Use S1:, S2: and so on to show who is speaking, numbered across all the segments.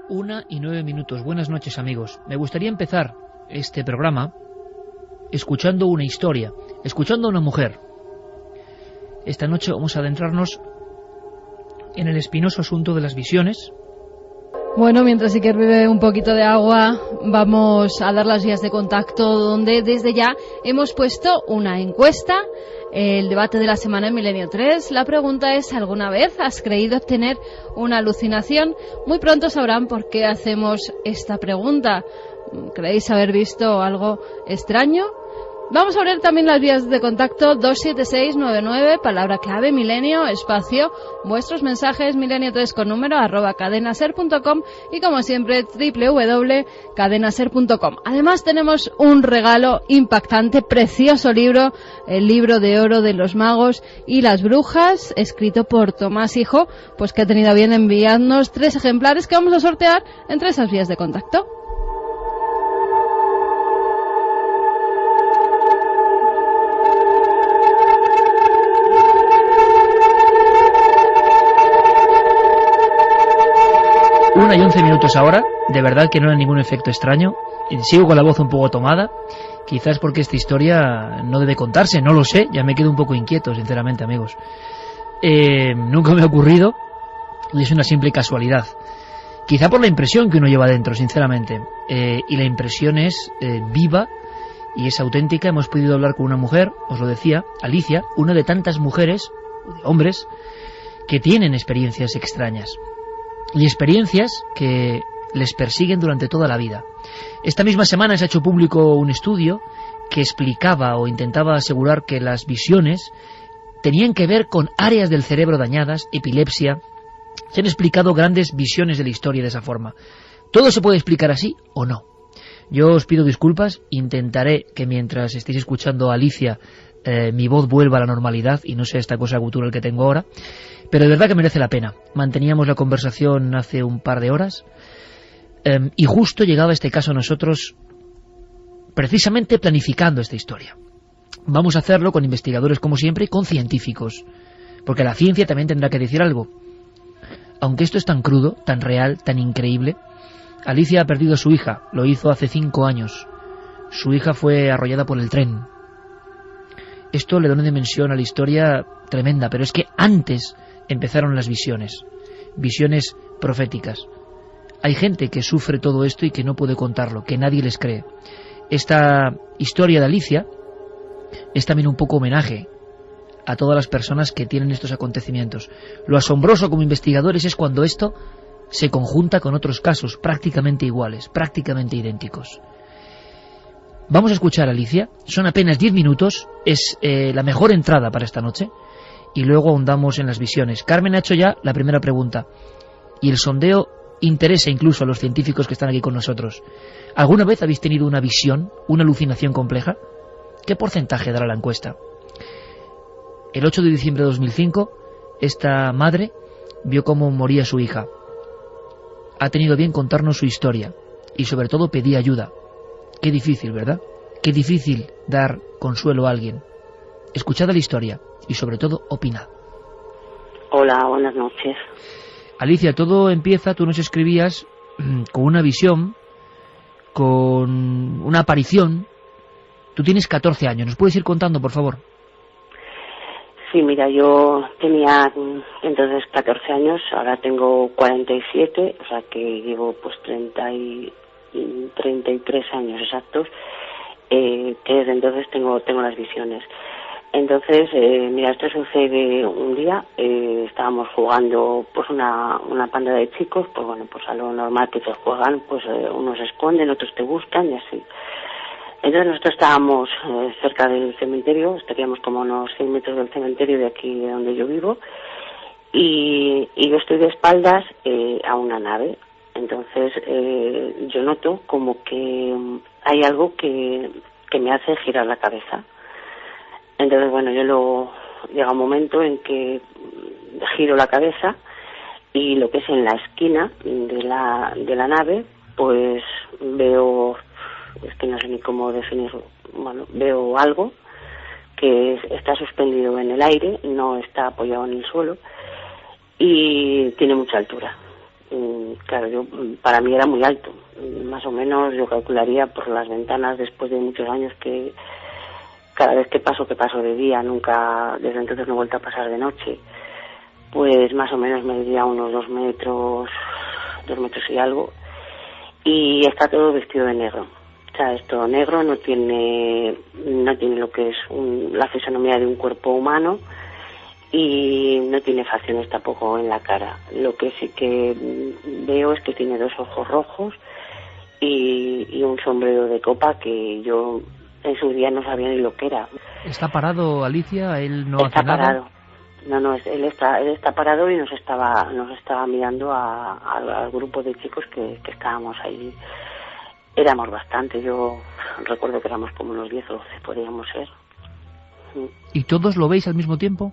S1: 1:09. Buenas noches, amigos. Me gustaría empezar este programa escuchando una historia, escuchando a una mujer. Esta noche vamos a adentrarnos en el espinoso asunto de las visiones.
S2: Bueno, mientras Iker bebe un poquito de agua, vamos a dar las vías de contacto, donde desde ya hemos puesto una encuesta, el debate de la semana en Milenio 3. La pregunta es: ¿alguna vez has creído tener una alucinación? Muy pronto sabrán por qué hacemos esta pregunta. ¿Creéis haber visto algo extraño? Vamos a abrir también las vías de contacto 27699, palabra clave Milenio, espacio, vuestros mensajes milenio3 con número @cadenaser.com y como siempre www.cadenaser.com. Además tenemos un regalo impactante, precioso libro, el libro de oro de los magos y las brujas, escrito por Tomás Hijo, pues que ha tenido a bien enviarnos 3 ejemplares que vamos a sortear entre esas vías de contacto.
S1: Una y 11 minutos ahora, de verdad que no era ningún efecto extraño. Sigo con la voz un poco tomada, quizás porque esta historia no debe contarse, no lo sé, ya me quedo un poco inquieto, sinceramente, amigos. Nunca me ha ocurrido y es una simple casualidad. Quizá por la impresión que uno lleva dentro, sinceramente. Y la impresión es viva y es auténtica. Hemos podido hablar con una mujer, os lo decía, Alicia, una de tantas mujeres, hombres, que tienen experiencias extrañas. Y experiencias que les persiguen durante toda la vida. Esta misma semana se ha hecho público un estudio que explicaba o intentaba asegurar que las visiones tenían que ver con áreas del cerebro dañadas, epilepsia. Se han explicado grandes visiones de la historia de esa forma. ¿Todo se puede explicar así o no? Yo os pido disculpas, intentaré que mientras estéis escuchando a Alicia mi voz vuelva a la normalidad y no sea esta cosa gutural que tengo ahora, pero de verdad que merece la pena. Manteníamos la conversación hace un par de horas y justo llegaba este caso a nosotros precisamente planificando esta historia. Vamos a hacerlo con investigadores como siempre y con científicos, porque la ciencia también tendrá que decir algo. Aunque esto es tan crudo, tan real, tan increíble, Alicia ha perdido a su hija, lo hizo hace 5 años. Su hija fue arrollada por el tren. Esto le da una dimensión a la historia tremenda, pero es que antes empezaron las visiones proféticas. Hay gente que sufre todo esto y que no puede contarlo, que nadie les cree. Esta historia de Alicia es también un poco homenaje a todas las personas que tienen estos acontecimientos. Lo asombroso como investigadores es cuando esto se conjunta con otros casos prácticamente iguales, prácticamente idénticos. Vamos a escuchar a Alicia, son apenas 10 minutos, es la mejor entrada para esta noche, y luego ahondamos en las visiones. Carmen ha hecho ya la primera pregunta, y el sondeo interesa incluso a los científicos que están aquí con nosotros. ¿Alguna vez habéis tenido una visión, una alucinación compleja? ¿Qué porcentaje dará la encuesta? El 8 de diciembre de 2005, esta madre vio cómo moría su hija. Ha tenido bien contarnos su historia, y sobre todo pedía ayuda. Qué difícil, ¿verdad? Qué difícil dar consuelo a alguien. Escuchad la historia y sobre todo opinad.
S3: Hola, buenas noches.
S1: Alicia, todo empieza, tú nos escribías con una visión, con una aparición. Tú tienes 14 años, ¿nos puedes ir contando, por favor?
S3: Sí, mira, yo tenía entonces 14 años, ahora tengo 47, o sea que llevo pues 33 años exactos, que desde entonces tengo las visiones. Entonces, mira, esto sucede un día, estábamos jugando pues una panda de chicos, pues bueno, pues a lo normal que se juegan, pues unos se esconden, otros te buscan y así. Entonces nosotros estábamos cerca del cementerio, estaríamos como unos 100 metros del cementerio de aquí de donde yo vivo, y yo estoy de espaldas a una nave. Entonces yo noto como que hay algo que me hace girar la cabeza. Entonces, bueno, llega un momento en que giro la cabeza y lo que es en la esquina de la nave, pues veo, es que no sé ni cómo definirlo, bueno, veo algo que está suspendido en el aire, no está apoyado en el suelo y tiene mucha altura. Claro, para mí era muy alto. Más o menos yo calcularía por las ventanas, después de muchos años que cada vez que paso de día, nunca, desde entonces no he vuelto a pasar de noche, pues más o menos me diría unos 2 metros y algo, y está todo vestido de negro. O sea, es todo negro, no tiene lo que es la fisonomía de un cuerpo humano, y no tiene facciones tampoco en la cara. Lo que sí que veo es que tiene 2 ojos rojos y un sombrero de copa que yo en su día no sabía ni lo que era.
S1: ¿Está parado, Alicia? ¿Él no
S3: está
S1: hace nada?
S3: Parado. No, él está parado y nos estaba mirando al grupo de chicos que estábamos ahí. Éramos bastante, yo recuerdo que éramos como unos 10 o 12 podíamos ser.
S1: ¿Y todos lo veis al mismo tiempo?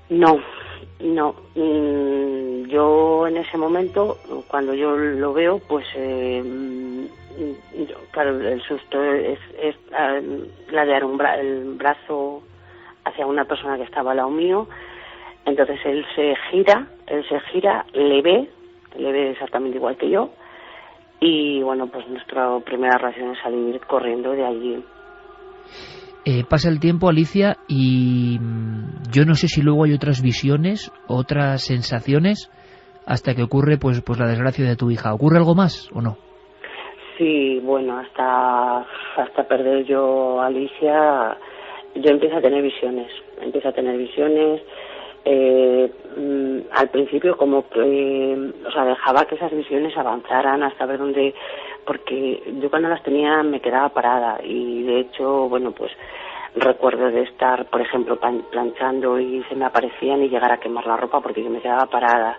S3: No. Yo en ese momento, cuando yo lo veo, pues claro, el susto es la de dar el brazo hacia una persona que estaba al lado mío. Entonces él se gira, le ve exactamente igual que yo, y bueno, pues nuestra primera reacción es salir corriendo de allí.
S1: Pasa el tiempo, Alicia, y yo no sé si luego hay otras visiones, otras sensaciones, hasta que ocurre pues la desgracia de tu hija. ¿Ocurre algo más o no? Sí, bueno, hasta perder yo a Alicia, yo empiezo a tener visiones. Al principio como que, dejaba que esas visiones avanzaran hasta ver dónde, porque yo cuando las tenía me quedaba parada, y de hecho, bueno, pues recuerdo de estar, por ejemplo, planchando y se me aparecían y llegar a quemar la ropa porque yo me quedaba parada.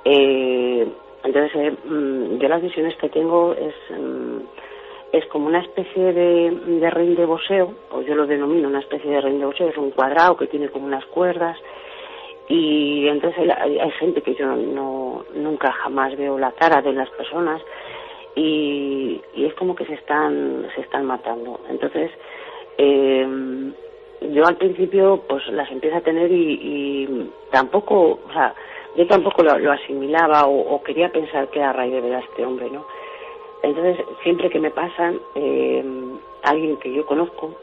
S1: Entonces, yo las visiones que tengo es como una especie de ring de boxeo, o yo lo denomino una especie de ring de boxeo. Es un cuadrado que tiene como unas cuerdas, y entonces hay gente que yo nunca jamás veo la cara de las personas, y es como que se están matando. Entonces yo al principio pues las empiezo a tener y tampoco, yo tampoco lo asimilaba o quería pensar que era a raíz de ver a este hombre, ¿no? Entonces siempre que me pasan, alguien que yo conozco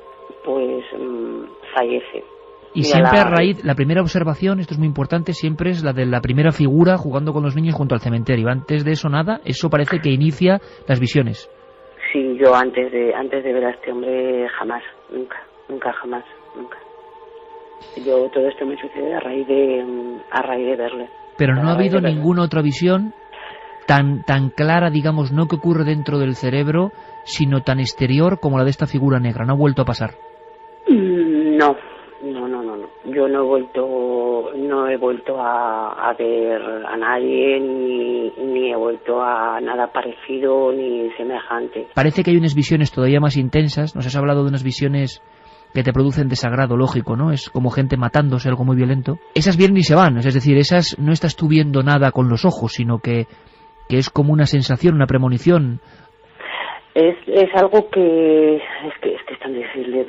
S1: pues fallece. Y siempre a raíz, la primera observación, esto es muy importante, siempre es la de la primera figura jugando con los niños junto al cementerio. Antes de eso nada, eso parece que inicia las visiones. Sí, yo antes de ver a este hombre jamás, nunca. Yo todo esto me sucede a raíz de verle. Pero no ha habido ninguna otra visión tan clara, digamos, no que ocurre dentro del cerebro, sino tan exterior como la de esta figura negra. ¿No ha vuelto a pasar? No. Yo no he vuelto a ver a nadie, ni he vuelto a nada parecido ni semejante. Parece que hay unas visiones todavía más intensas. Nos has hablado de unas visiones que te producen desagrado, lógico, ¿no? Es como gente matándose, algo muy violento. Esas vienen y se van, es decir, esas no estás tú viendo nada con los ojos, sino que es como una sensación, una premonición. Es algo que es tan difícil.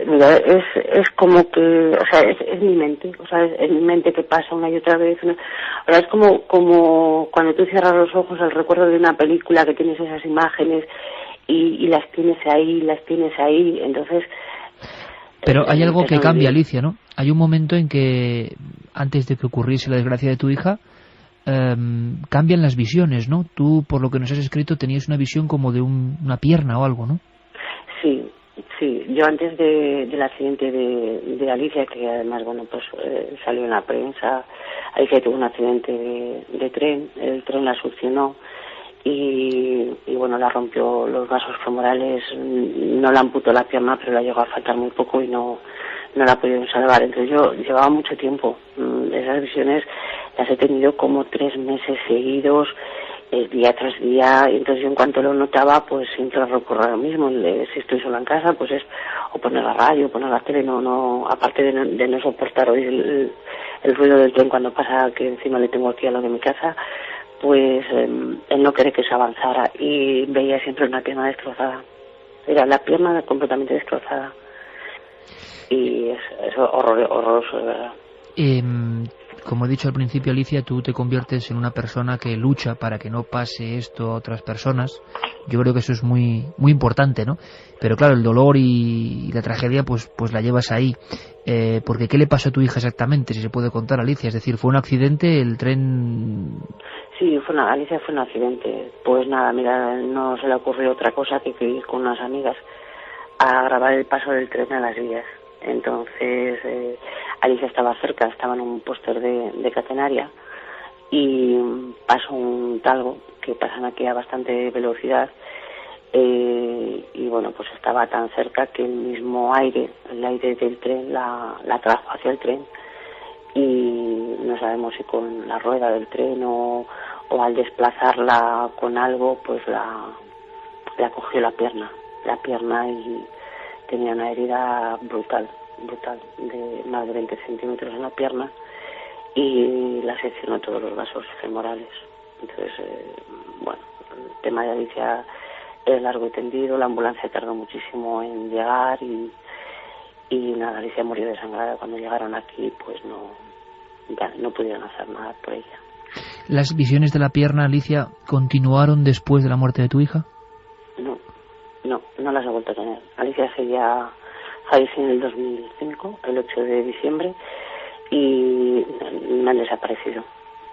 S1: Mira, es como que, es mi mente, es mi mente que pasa una y otra vez. Ahora es como cuando tú cierras los ojos al recuerdo de una película, que tienes esas imágenes y las tienes ahí, entonces. Pero hay algo que cambia, Alicia, ¿no? Hay un momento en que, antes de que ocurriese la desgracia de tu hija, cambian las visiones, ¿no? Tú, por lo que nos has escrito, tenías una visión como de una pierna o algo, ¿no? Sí. Yo antes del accidente de Alicia, que además, bueno, pues salió en la prensa, Alicia tuvo un accidente de tren, el tren la succionó y bueno, la rompió los vasos femorales, no la amputó la pierna, pero la llegó a faltar muy poco y no la pudieron salvar. Entonces yo llevaba mucho tiempo, esas visiones las he tenido como 3 meses seguidos, día tras día, y entonces yo en cuanto lo notaba, pues siempre recurro a lo mismo. Si estoy sola en casa, pues es o poner la radio, o poner la tele, aparte de no soportar oír el ruido del tren cuando pasa, que encima le tengo aquí a lo de mi casa, pues él no quiere que se avanzara, y veía siempre una pierna destrozada. Era la pierna completamente destrozada. Y es horroroso, de verdad. como he dicho al principio, Alicia, tú te conviertes en una persona que lucha para que no pase esto a otras personas. Yo creo que eso es muy muy importante, ¿no? Pero claro, el dolor y la tragedia pues la llevas ahí. Porque ¿qué le pasó a tu hija exactamente, si se puede contar, Alicia? Es decir, ¿fue un accidente, el tren...?
S3: Sí, Alicia fue un accidente. Pues nada, mira, no se le ocurrió otra cosa que ir con unas amigas a grabar el paso del tren a las vías. Entonces, Alicia estaba cerca, estaba en un póster de catenaria y pasó un talgo que pasan aquí a bastante velocidad y bueno, pues estaba tan cerca que el mismo aire, el aire del tren la trajo hacia el tren y no sabemos si con la rueda del tren o al desplazarla con algo, pues la cogió la pierna y tenía una herida brutal, de más de 20 centímetros en la pierna y la seccionó todos los vasos femorales. Entonces, bueno, el tema de Alicia es largo y tendido, la ambulancia tardó muchísimo en llegar y nada, Alicia murió desangrada. Cuando llegaron aquí, pues no pudieron hacer nada por ella.
S1: ¿Las visiones de la pierna, Alicia, continuaron después de la muerte de tu hija?
S3: No las he vuelto a tener. Alicia falleció en el 2005, el 8 de diciembre, y me han desaparecido.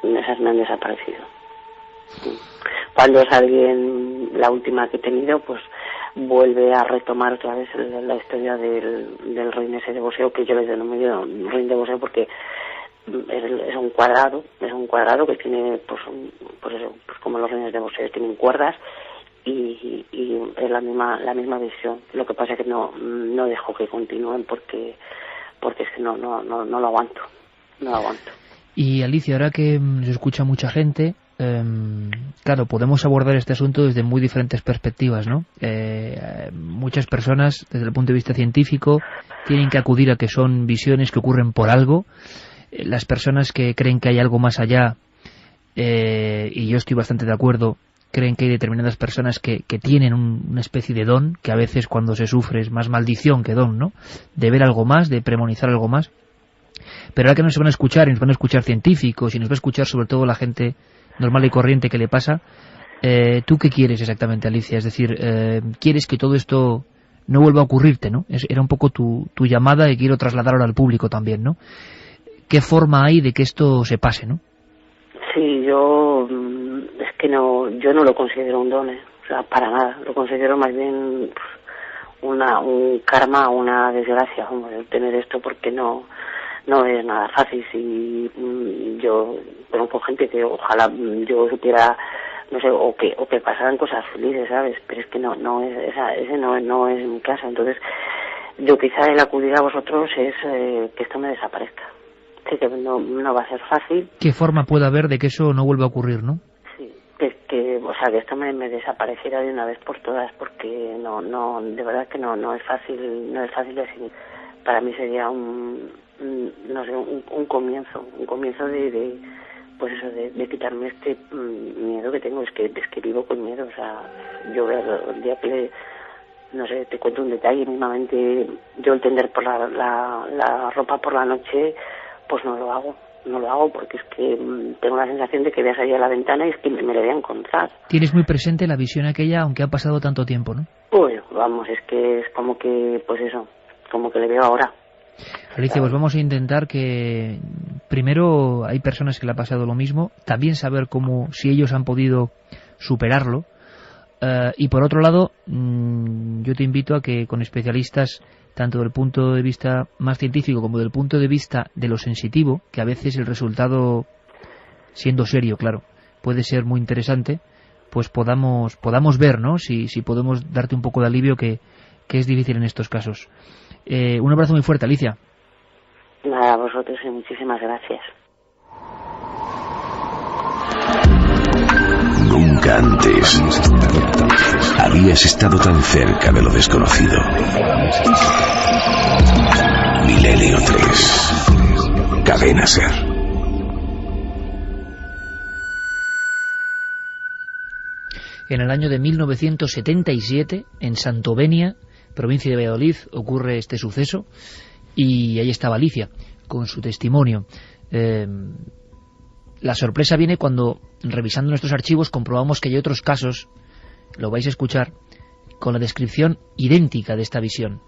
S3: Esas me han desaparecido. Cuando es alguien, la última que he tenido, pues vuelve a retomar otra vez la historia del ring ese de boxeo, que yo les denomino ring de boxeo porque es un cuadrado que tiene pues como los rines de boxeo tienen cuerdas y es la misma visión. Lo que pasa es que no dejo que continúen porque es que no lo aguanto.
S1: Y Alicia, ahora que se escucha mucha gente, claro, podemos abordar este asunto desde muy diferentes perspectivas, ¿no? Muchas personas, desde el punto de vista científico, tienen que acudir a que son visiones que ocurren por algo. Las personas que creen que hay algo más allá, y yo estoy bastante de acuerdo, creen que hay determinadas personas que tienen una especie de don, que a veces cuando se sufre es más maldición que don, ¿no? De ver algo más, de premonizar algo más. Pero ahora que nos van a escuchar, y nos van a escuchar científicos, y nos va a escuchar sobre todo la gente normal y corriente que le pasa, ¿tú qué quieres exactamente, Alicia? Es decir, ¿quieres que todo esto no vuelva a ocurrirte, ¿no? Era un poco tu llamada y quiero trasladar ahora al público también, ¿no? ¿Qué forma hay de que esto se pase, no?
S3: Sí, es que yo no lo considero un don, o sea, para nada. Lo considero más bien un karma, una desgracia, tener esto, porque no es nada fácil. Si yo conozco gente que ojalá yo supiera, no sé, o que pasaran cosas felices, ¿sabes? Pero es que ese no es mi caso. Entonces, yo quizá el acudir a vosotros es que esto me desaparezca. Sí, que no va a ser fácil.
S1: ¿Qué forma puede haber de que eso no vuelva a ocurrir, no?
S3: Sí, que esto me desapareciera de una vez por todas, porque de verdad que no es fácil decir. Para mí sería un comienzo de pues eso, de quitarme este miedo que tengo. Es que vivo con miedo. O sea, yo el día que no sé, te cuento un detalle, mismamente yo el tender por la ropa por la noche, pues no lo hago porque es que tengo la sensación de que voy a salir a la ventana y es que me lo voy a encontrar.
S1: Tienes muy presente la visión aquella, aunque ha pasado tanto tiempo, ¿no?
S3: Pues vamos, es que es como que, pues eso, como que le veo ahora.
S1: Alicia, pues vamos a intentar que primero hay personas que le ha pasado lo mismo, también saber si ellos han podido superarlo, y por otro lado, yo te invito a que con especialistas, tanto del punto de vista más científico como del punto de vista de lo sensitivo, que a veces el resultado, siendo serio, claro, puede ser muy interesante, pues podamos ver, ¿no? Si podemos darte un poco de alivio, que es difícil en estos casos. Un abrazo muy fuerte, Alicia.
S3: Nada, a vosotros y muchísimas gracias.
S4: Nunca antes habías estado tan cerca de lo desconocido. Milenio 3. Cadena SER.
S1: En el año de 1977, en Santovenia, provincia de Valladolid, ocurre este suceso y ahí estaba Alicia con su testimonio. La sorpresa viene cuando, revisando nuestros archivos, comprobamos que hay otros casos, lo vais a escuchar, con la descripción idéntica de esta visión.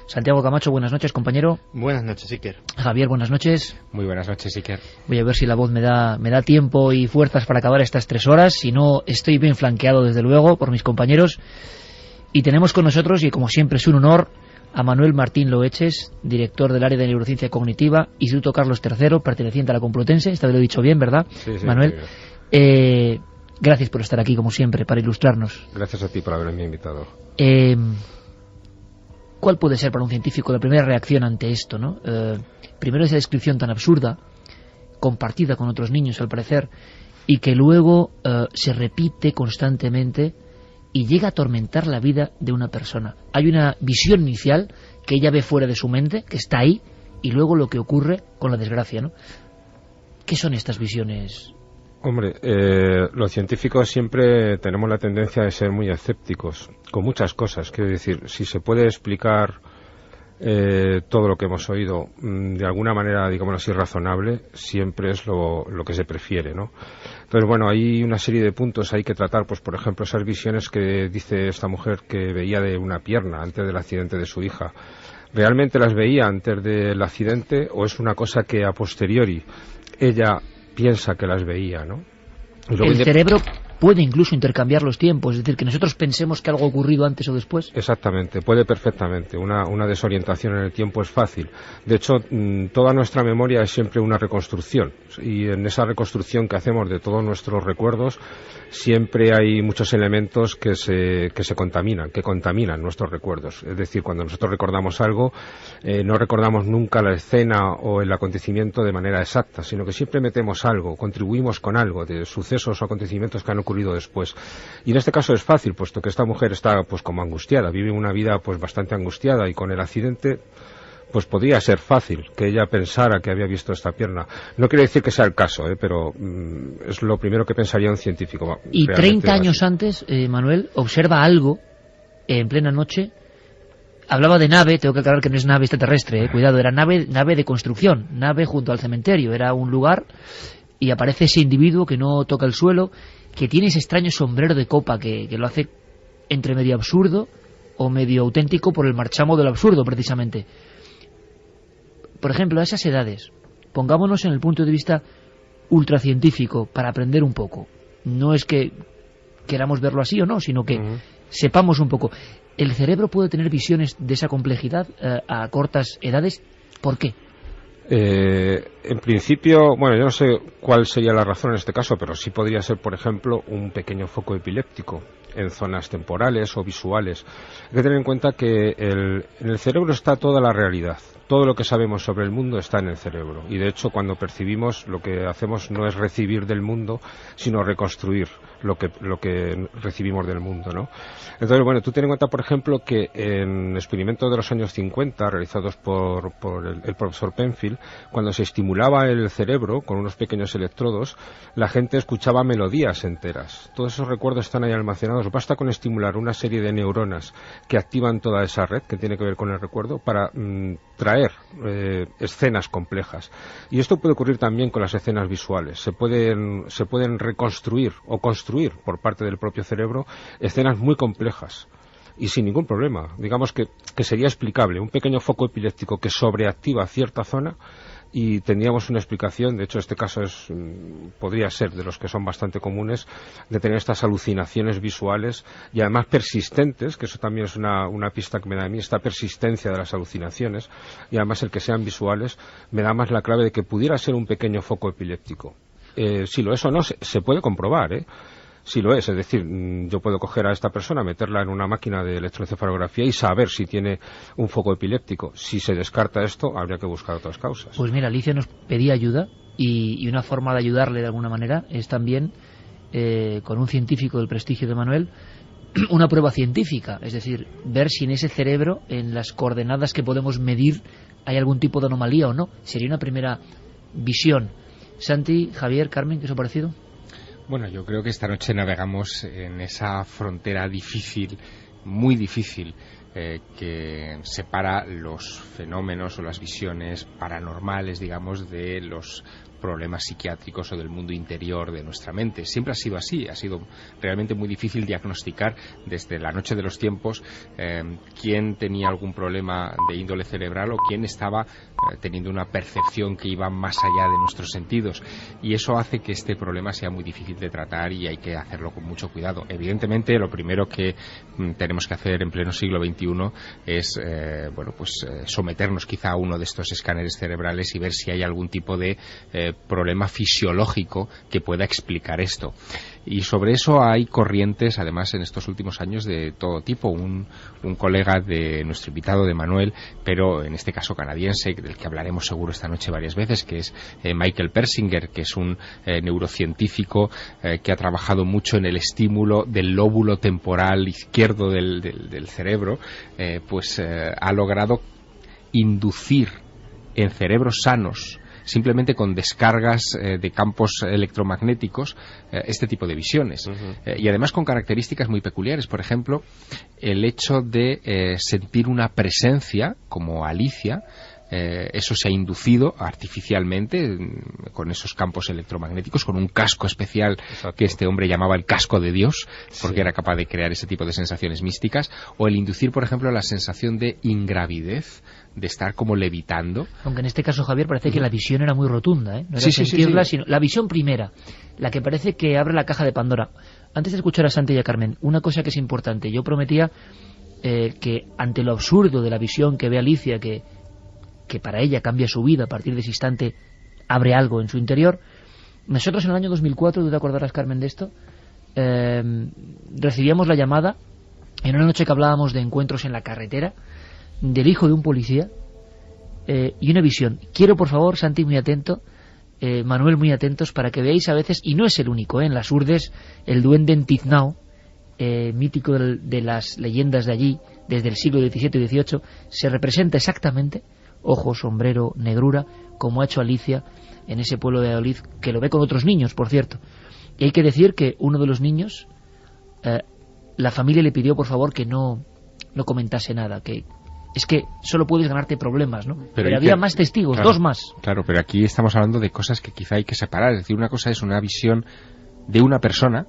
S1: Santiago Camacho, buenas noches, compañero.
S5: Buenas noches, Iker.
S1: Javier, buenas noches.
S5: Muy buenas noches, Iker.
S1: Voy a ver si la voz me da tiempo y fuerzas para acabar estas 3 horas. Si no, estoy bien flanqueado, desde luego, por mis compañeros. Y tenemos con nosotros, y como siempre es un honor, a Manuel Martín Loeches, director del área de neurociencia cognitiva, Instituto Carlos III, perteneciente a la Complutense. Esta vez lo he dicho bien, ¿verdad,
S6: sí,
S1: Manuel? Gracias por estar aquí, como siempre, para ilustrarnos.
S6: Gracias a ti por haberme invitado.
S1: ¿Cuál puede ser para un científico la primera reacción ante esto, ¿no? Primero esa descripción tan absurda, compartida con otros niños al parecer, y que luego se repite constantemente y llega a atormentar la vida de una persona. Hay una visión inicial que ella ve fuera de su mente, que está ahí, y luego lo que ocurre con la desgracia, ¿no? ¿Qué son estas visiones?
S6: Hombre, los científicos siempre tenemos la tendencia de ser muy escépticos con muchas cosas. Quiero decir, si se puede explicar todo lo que hemos oído de alguna manera, digamos así, razonable, siempre es lo que se prefiere, ¿no? Entonces, bueno, hay una serie de puntos hay que tratar, pues por ejemplo, esas visiones que dice esta mujer que veía de una pierna antes del accidente de su hija. ¿Realmente las veía antes del accidente o es una cosa que a posteriori ella piensa que las veía, ¿no?
S1: El cerebro puede incluso intercambiar los tiempos, es decir, que nosotros pensemos que algo ha ocurrido antes o después.
S6: Exactamente, puede perfectamente. Una desorientación en el tiempo es fácil. De hecho, toda nuestra memoria es siempre una reconstrucción, y en esa reconstrucción que hacemos de todos nuestros recuerdos siempre hay muchos elementos que se contaminan, que contaminan nuestros recuerdos. Es decir, cuando nosotros recordamos algo, no recordamos nunca la escena o el acontecimiento de manera exacta, sino que siempre metemos algo, contribuimos con algo de sucesos o acontecimientos que han ocurrido después. Y en este caso es fácil, puesto que esta mujer está pues como angustiada, vive una vida pues bastante angustiada, y con el accidente pues podría ser fácil que ella pensara que había visto esta pierna. No quiere decir que sea el caso, pero es lo primero que pensaría un científico.
S1: Y 30 años antes, Manuel, observa algo en plena noche. Hablaba de nave, tengo que aclarar que no es nave extraterrestre, cuidado, era nave de construcción, nave junto al cementerio, era un lugar, y aparece ese individuo que no toca el suelo, que tiene ese extraño sombrero de copa que lo hace entre medio absurdo o medio auténtico por el marchamo del absurdo, precisamente. Por ejemplo, a esas edades, pongámonos en el punto de vista ultracientífico para aprender un poco. No es que queramos verlo así o no, sino que sepamos un poco. ¿El cerebro puede tener visiones de esa complejidad a cortas edades? ¿Por qué?
S6: En principio, bueno, yo no sé cuál sería la razón en este caso, pero sí podría ser, por ejemplo, un pequeño foco epiléptico en zonas temporales o visuales. Hay que tener en cuenta que en el cerebro está toda la realidad. Todo lo que sabemos sobre el mundo está en el cerebro, y de hecho cuando percibimos, lo que hacemos no es recibir del mundo, sino reconstruir lo que recibimos del mundo, ¿no? Entonces, bueno, tú ten en cuenta, por ejemplo, que en experimentos de los años 50 realizados por el profesor Penfield, cuando se estimulaba el cerebro con unos pequeños electrodos, la gente escuchaba melodías enteras. Todos esos recuerdos están ahí almacenados. Basta con estimular una serie de neuronas que activan toda esa red que tiene que ver con el recuerdo para traer escenas complejas. Y esto puede ocurrir también con las escenas visuales. Se pueden reconstruir o construir por parte del propio cerebro escenas muy complejas y sin ningún problema. Digamos que sería explicable. Un pequeño foco epiléptico que sobreactiva cierta zona y tendríamos una explicación. De hecho, este caso podría ser de los que son bastante comunes, de tener estas alucinaciones visuales y además persistentes, que eso también es una pista que me da a mí, esta persistencia de las alucinaciones, y además el que sean visuales me da más la clave de que pudiera ser un pequeño foco epiléptico. Si lo es o no, se puede comprobar, si lo es decir, yo puedo coger a esta persona, meterla en una máquina de electroencefalografía y saber si tiene un foco epiléptico. Si se descarta esto, habría que buscar otras causas.
S1: Pues mira, Alicia nos pedía ayuda, y una forma de ayudarle de alguna manera es también, con un científico del prestigio de Manuel, una prueba científica, es decir, ver si en ese cerebro, en las coordenadas que podemos medir, hay algún tipo de anomalía o no. Sería una primera visión. Santi, Javier, Carmen, ¿qué os ha parecido?
S5: Bueno, yo creo que esta noche navegamos en esa frontera difícil, muy difícil,
S6: que separa los fenómenos o las visiones paranormales, digamos, de los problemas psiquiátricos o del mundo interior de nuestra mente. Siempre ha sido así, ha sido realmente muy difícil diagnosticar desde la noche de los tiempos quién tenía algún problema de índole cerebral o quién estaba teniendo una percepción que iba más allá de nuestros sentidos, y eso hace que este problema sea muy difícil de tratar y hay que hacerlo con mucho cuidado. Evidentemente, lo primero que tenemos que hacer en pleno siglo XXI es someternos quizá a uno de estos escáneres cerebrales y ver si hay algún tipo de problema fisiológico que pueda explicar esto. Y sobre eso hay corrientes, además, en estos últimos años de todo tipo. Un colega de nuestro invitado, de Manuel, pero en este caso canadiense, del que hablaremos seguro esta noche varias veces, que es Michael Persinger, que es un neurocientífico que ha trabajado mucho en el estímulo del lóbulo temporal izquierdo del cerebro, ha logrado inducir en cerebros sanos, simplemente con descargas de campos electromagnéticos, este tipo de visiones. Y además con características muy peculiares. Por ejemplo, el hecho de sentir una presencia, como Alicia, eso se ha inducido artificialmente con esos campos electromagnéticos, con un casco especial. Exacto. Que este hombre llamaba el casco de Dios, porque era capaz de crear ese tipo de sensaciones místicas. O el inducir, por ejemplo, la sensación de ingravidez, de estar como levitando.
S1: Aunque en este caso, Javier, parece que la visión era muy rotunda, no era sentirla, sino la visión primera, la que parece que abre la caja de Pandora. Antes de escuchar a Santi y a Carmen, una cosa que es importante. Yo prometía que ante lo absurdo de la visión que ve Alicia, que para ella cambia su vida, a partir de ese instante abre algo en su interior. Nosotros en el año 2004, ¿tú te acordarás, Carmen, de esto? Recibíamos la llamada en una noche que hablábamos de encuentros en la carretera, del hijo de un policía, y una visión. Quiero, por favor, Santi, muy atento, Manuel, muy atentos, para que veáis a veces, y no es el único, en las Urdes, el duende en Tiznao, mítico de las leyendas de allí, desde el siglo XVII y XVIII, se representa exactamente, ojo, sombrero, negrura, como ha hecho Alicia en ese pueblo de Valladolid, que lo ve con otros niños, por cierto. Y hay que decir que uno de los niños, la familia le pidió, por favor, que no comentase nada, que es que solo puedes ganarte problemas, ¿no? Pero había más testigos, claro, 2 más.
S6: Claro, pero aquí estamos hablando de cosas que quizá hay que separar. Es decir, una cosa es una visión de una persona,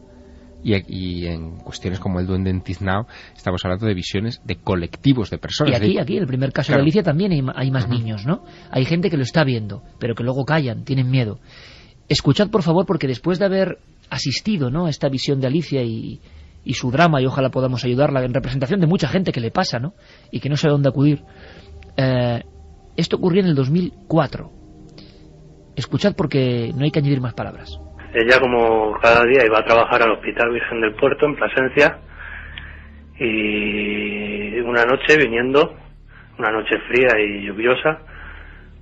S6: y en cuestiones como el duende en Tiznao estamos hablando de visiones de colectivos de personas.
S1: Y aquí en el primer caso, claro, de Alicia también hay más niños, ¿no? Hay gente que lo está viendo, pero que luego callan, tienen miedo. Escuchad, por favor, porque después de haber asistido, ¿no?, a esta visión de Alicia y su drama, y ojalá podamos ayudarla en representación de mucha gente que le pasa, ¿no?, y que no sabe dónde acudir. Esto ocurrió en el 2004. Escuchad, porque no hay que añadir más palabras.
S7: Ella, como cada día, iba a trabajar al Hospital Virgen del Puerto en Plasencia, y una noche viniendo, una noche fría y lluviosa,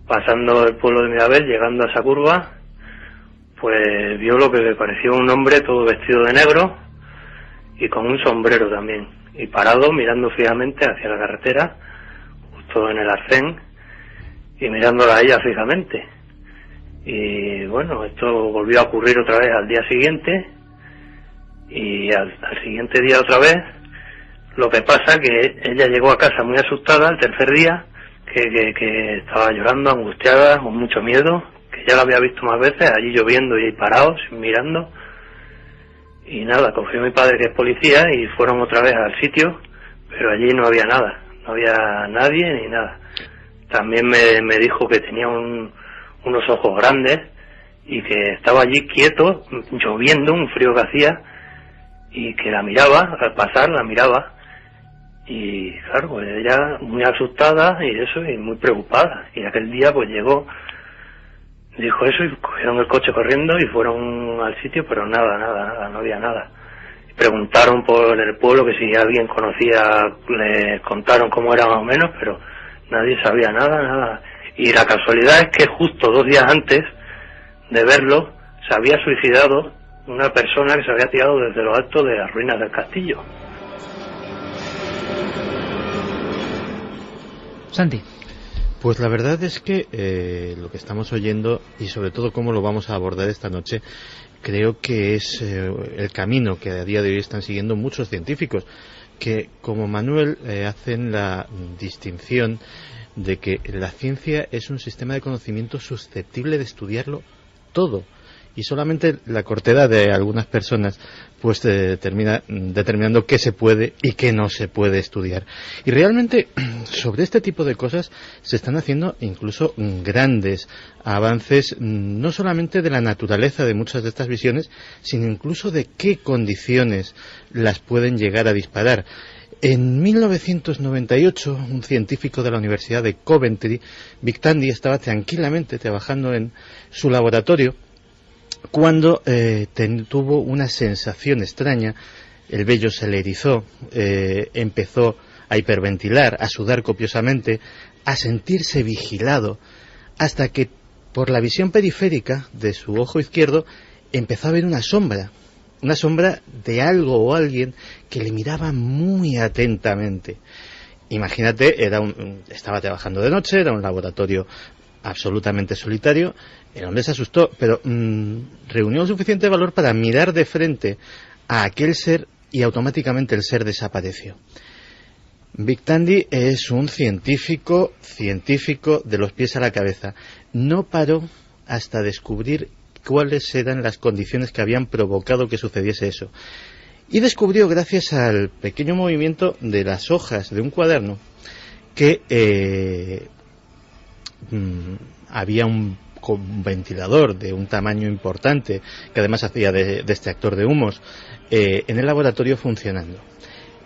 S7: pasando el pueblo de Mirabel, llegando a esa curva, pues vio lo que le pareció un hombre todo vestido de negro y con un sombrero también, y parado mirando fijamente hacia la carretera, justo en el arcén, y mirándola a ella fijamente. Y bueno, esto volvió a ocurrir otra vez al día siguiente, y al siguiente día otra vez. Lo que pasa que ella llegó a casa muy asustada el tercer día, que estaba llorando, angustiada, con mucho miedo, que ya la había visto más veces, allí lloviendo y ahí parados, mirando. Y nada, cogió a mi padre, que es policía, y fueron otra vez al sitio, pero allí no había nada, no había nadie ni nada. También me dijo que tenía unos ojos grandes y que estaba allí quieto, lloviendo, un frío que hacía, y que la miraba, al pasar la miraba, y claro, pues ella muy asustada y eso, y muy preocupada. Y aquel día pues llegó, dijo eso, y cogieron el coche corriendo y fueron al sitio, pero nada, no había nada. Preguntaron por el pueblo que si alguien conocía, le contaron cómo era más o menos, pero nadie sabía nada. Y la casualidad es que justo 2 días antes de verlo se había suicidado una persona que se había tirado desde lo alto de las ruinas del castillo.
S1: Santi.
S5: Pues la verdad es que lo que estamos oyendo, y sobre todo cómo lo vamos a abordar esta noche, creo que es el camino que a día de hoy están siguiendo muchos científicos. que, como Manuel, hacen la distinción de que la ciencia es un sistema de conocimiento susceptible de estudiarlo todo, y solamente la cortedad de algunas personas pues termina determinando qué se puede y qué no se puede estudiar. Y realmente sobre este tipo de cosas se están haciendo incluso grandes avances, no solamente de la naturaleza de muchas de estas visiones, sino incluso de qué condiciones las pueden llegar a disparar. En 1998, un científico de la Universidad de Coventry, Vic Tandy, estaba tranquilamente trabajando en su laboratorio cuando tuvo una sensación extraña. El vello se le erizó, empezó a hiperventilar, a sudar copiosamente, a sentirse vigilado, hasta que por la visión periférica de su ojo izquierdo empezó a ver una sombra de algo o alguien que le miraba muy atentamente. Imagínate, estaba trabajando de noche, era un laboratorio absolutamente solitario. El hombre se asustó, pero reunió suficiente valor para mirar de frente a aquel ser y automáticamente el ser desapareció. Vic Tandy es un científico de los pies a la cabeza. No paró hasta descubrir cuáles eran las condiciones que habían provocado que sucediese eso. Y descubrió, gracias al pequeño movimiento de las hojas de un cuaderno, que había un ventilador de un tamaño importante, que además hacía de extractor de humos, en el laboratorio funcionando.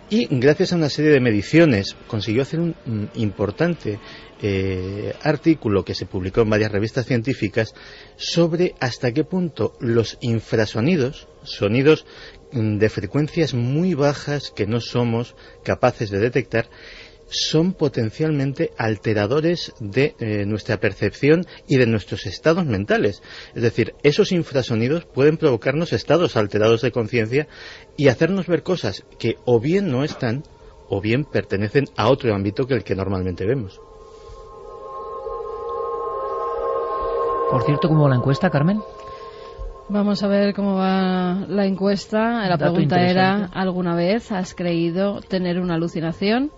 S5: Y gracias a una serie de mediciones consiguió hacer un importante artículo que se publicó en varias revistas científicas sobre hasta qué punto los infrasonidos, sonidos de frecuencias muy bajas que no somos capaces de detectar, son potencialmente alteradores de nuestra percepción y de nuestros estados mentales. Es decir, esos infrasonidos pueden provocarnos estados alterados de conciencia y hacernos ver cosas que o bien no están o bien pertenecen a otro ámbito que el que normalmente vemos.
S1: Por cierto, ¿cómo va la encuesta, Carmen?
S2: Vamos a ver cómo va la encuesta. La pregunta era, ¿alguna vez has creído tener una alucinación?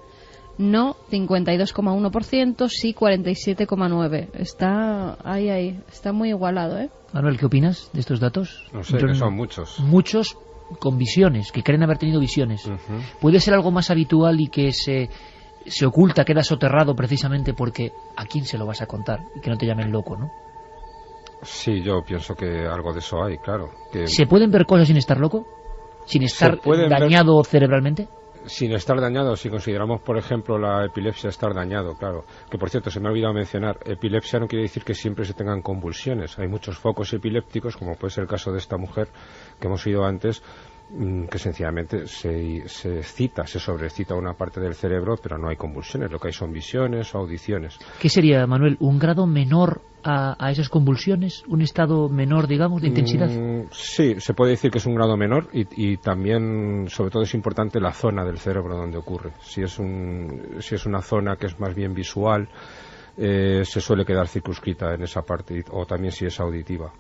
S2: No, 52,1%, sí, 47,9%. Está ahí, está muy igualado, ¿eh?
S1: Manuel, ¿qué opinas de estos datos?
S6: No sé, que son muchos.
S1: Muchos con visiones, que creen haber tenido visiones. ¿Puede ser algo más habitual y que se oculta, queda soterrado precisamente porque a quién se lo vas a contar y que no te llamen loco, ¿no?
S6: Sí, yo pienso que algo de eso hay, claro.
S1: ¿Se pueden ver cosas sin estar loco? ¿Sin estar dañado cerebralmente?
S6: Sin estar dañado, si consideramos, por ejemplo, la epilepsia estar dañado, claro. Que, por cierto, se me ha olvidado mencionar, epilepsia no quiere decir que siempre se tengan convulsiones. Hay muchos focos epilépticos, como puede ser el caso de esta mujer que hemos oído antes, que sencillamente se excita, se sobreexcita una parte del cerebro, pero no hay convulsiones. Lo que hay son visiones o audiciones.
S1: ¿Qué sería, Manuel, un grado menor a esas convulsiones? ¿Un estado menor, digamos, de intensidad?
S6: Sí, se puede decir que es un grado menor y también, sobre todo, es importante la zona del cerebro donde ocurre. Si es una zona que es más bien visual, se suele quedar circunscrita en esa parte, o también si es auditiva.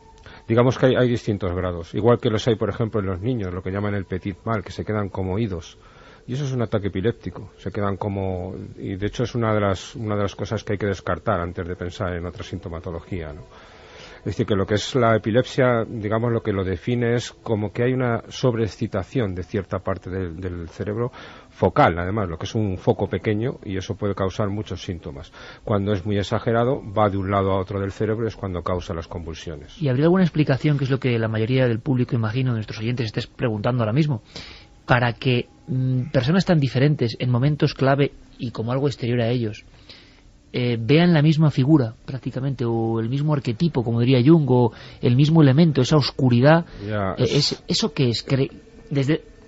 S6: Digamos que hay distintos grados, igual que los hay, por ejemplo, en los niños, lo que llaman el petit mal, que se quedan como oídos. Y eso es un ataque epiléptico, se quedan como... Y de hecho es una de las cosas que hay que descartar antes de pensar en otra sintomatología, ¿no? Es decir, que lo que es la epilepsia, digamos, lo que lo define es como que hay una sobreexcitación de cierta parte del cerebro focal, además, lo que es un foco pequeño, y eso puede causar muchos síntomas. Cuando es muy exagerado, va de un lado a otro del cerebro, es cuando causa las convulsiones.
S1: ¿Y habría alguna explicación, que es lo que la mayoría del público, imagino, de nuestros oyentes, estés preguntando ahora mismo, para que personas tan diferentes en momentos clave y como algo exterior a ellos vean la misma figura prácticamente, o el mismo arquetipo, como diría Jung, o el mismo elemento, esa oscuridad? ¿Eso qué es?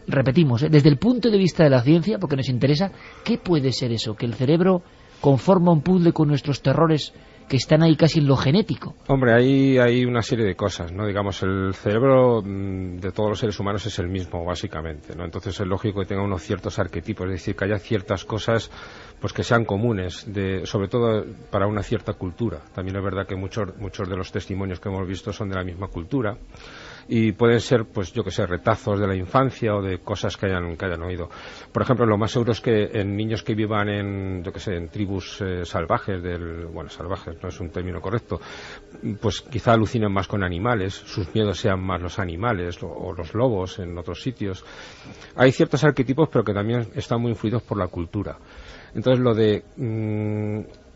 S1: Repetimos, desde el punto de vista de la ciencia, porque nos interesa, ¿qué puede ser eso? ¿Que el cerebro conforma un puzzle con nuestros terrores que están ahí casi en lo genético?
S6: Hombre, hay una serie de cosas, ¿no? Digamos, el cerebro de todos los seres humanos es el mismo, básicamente, ¿no? Entonces es lógico que tenga unos ciertos arquetipos, es decir, que haya ciertas cosas pues que sean comunes, sobre todo para una cierta cultura. También es verdad que muchos de los testimonios que hemos visto son de la misma cultura. y pueden ser, pues yo que sé, retazos de la infancia o de cosas que hayan oído. Por ejemplo, lo más seguro es que en niños que vivan en, yo que sé, en tribus salvajes, salvajes no es un término correcto, pues quizá alucinen más con animales, sus miedos sean más los animales o los lobos en otros sitios. Hay ciertos arquetipos, pero que también están muy influidos por la cultura. Entonces, lo de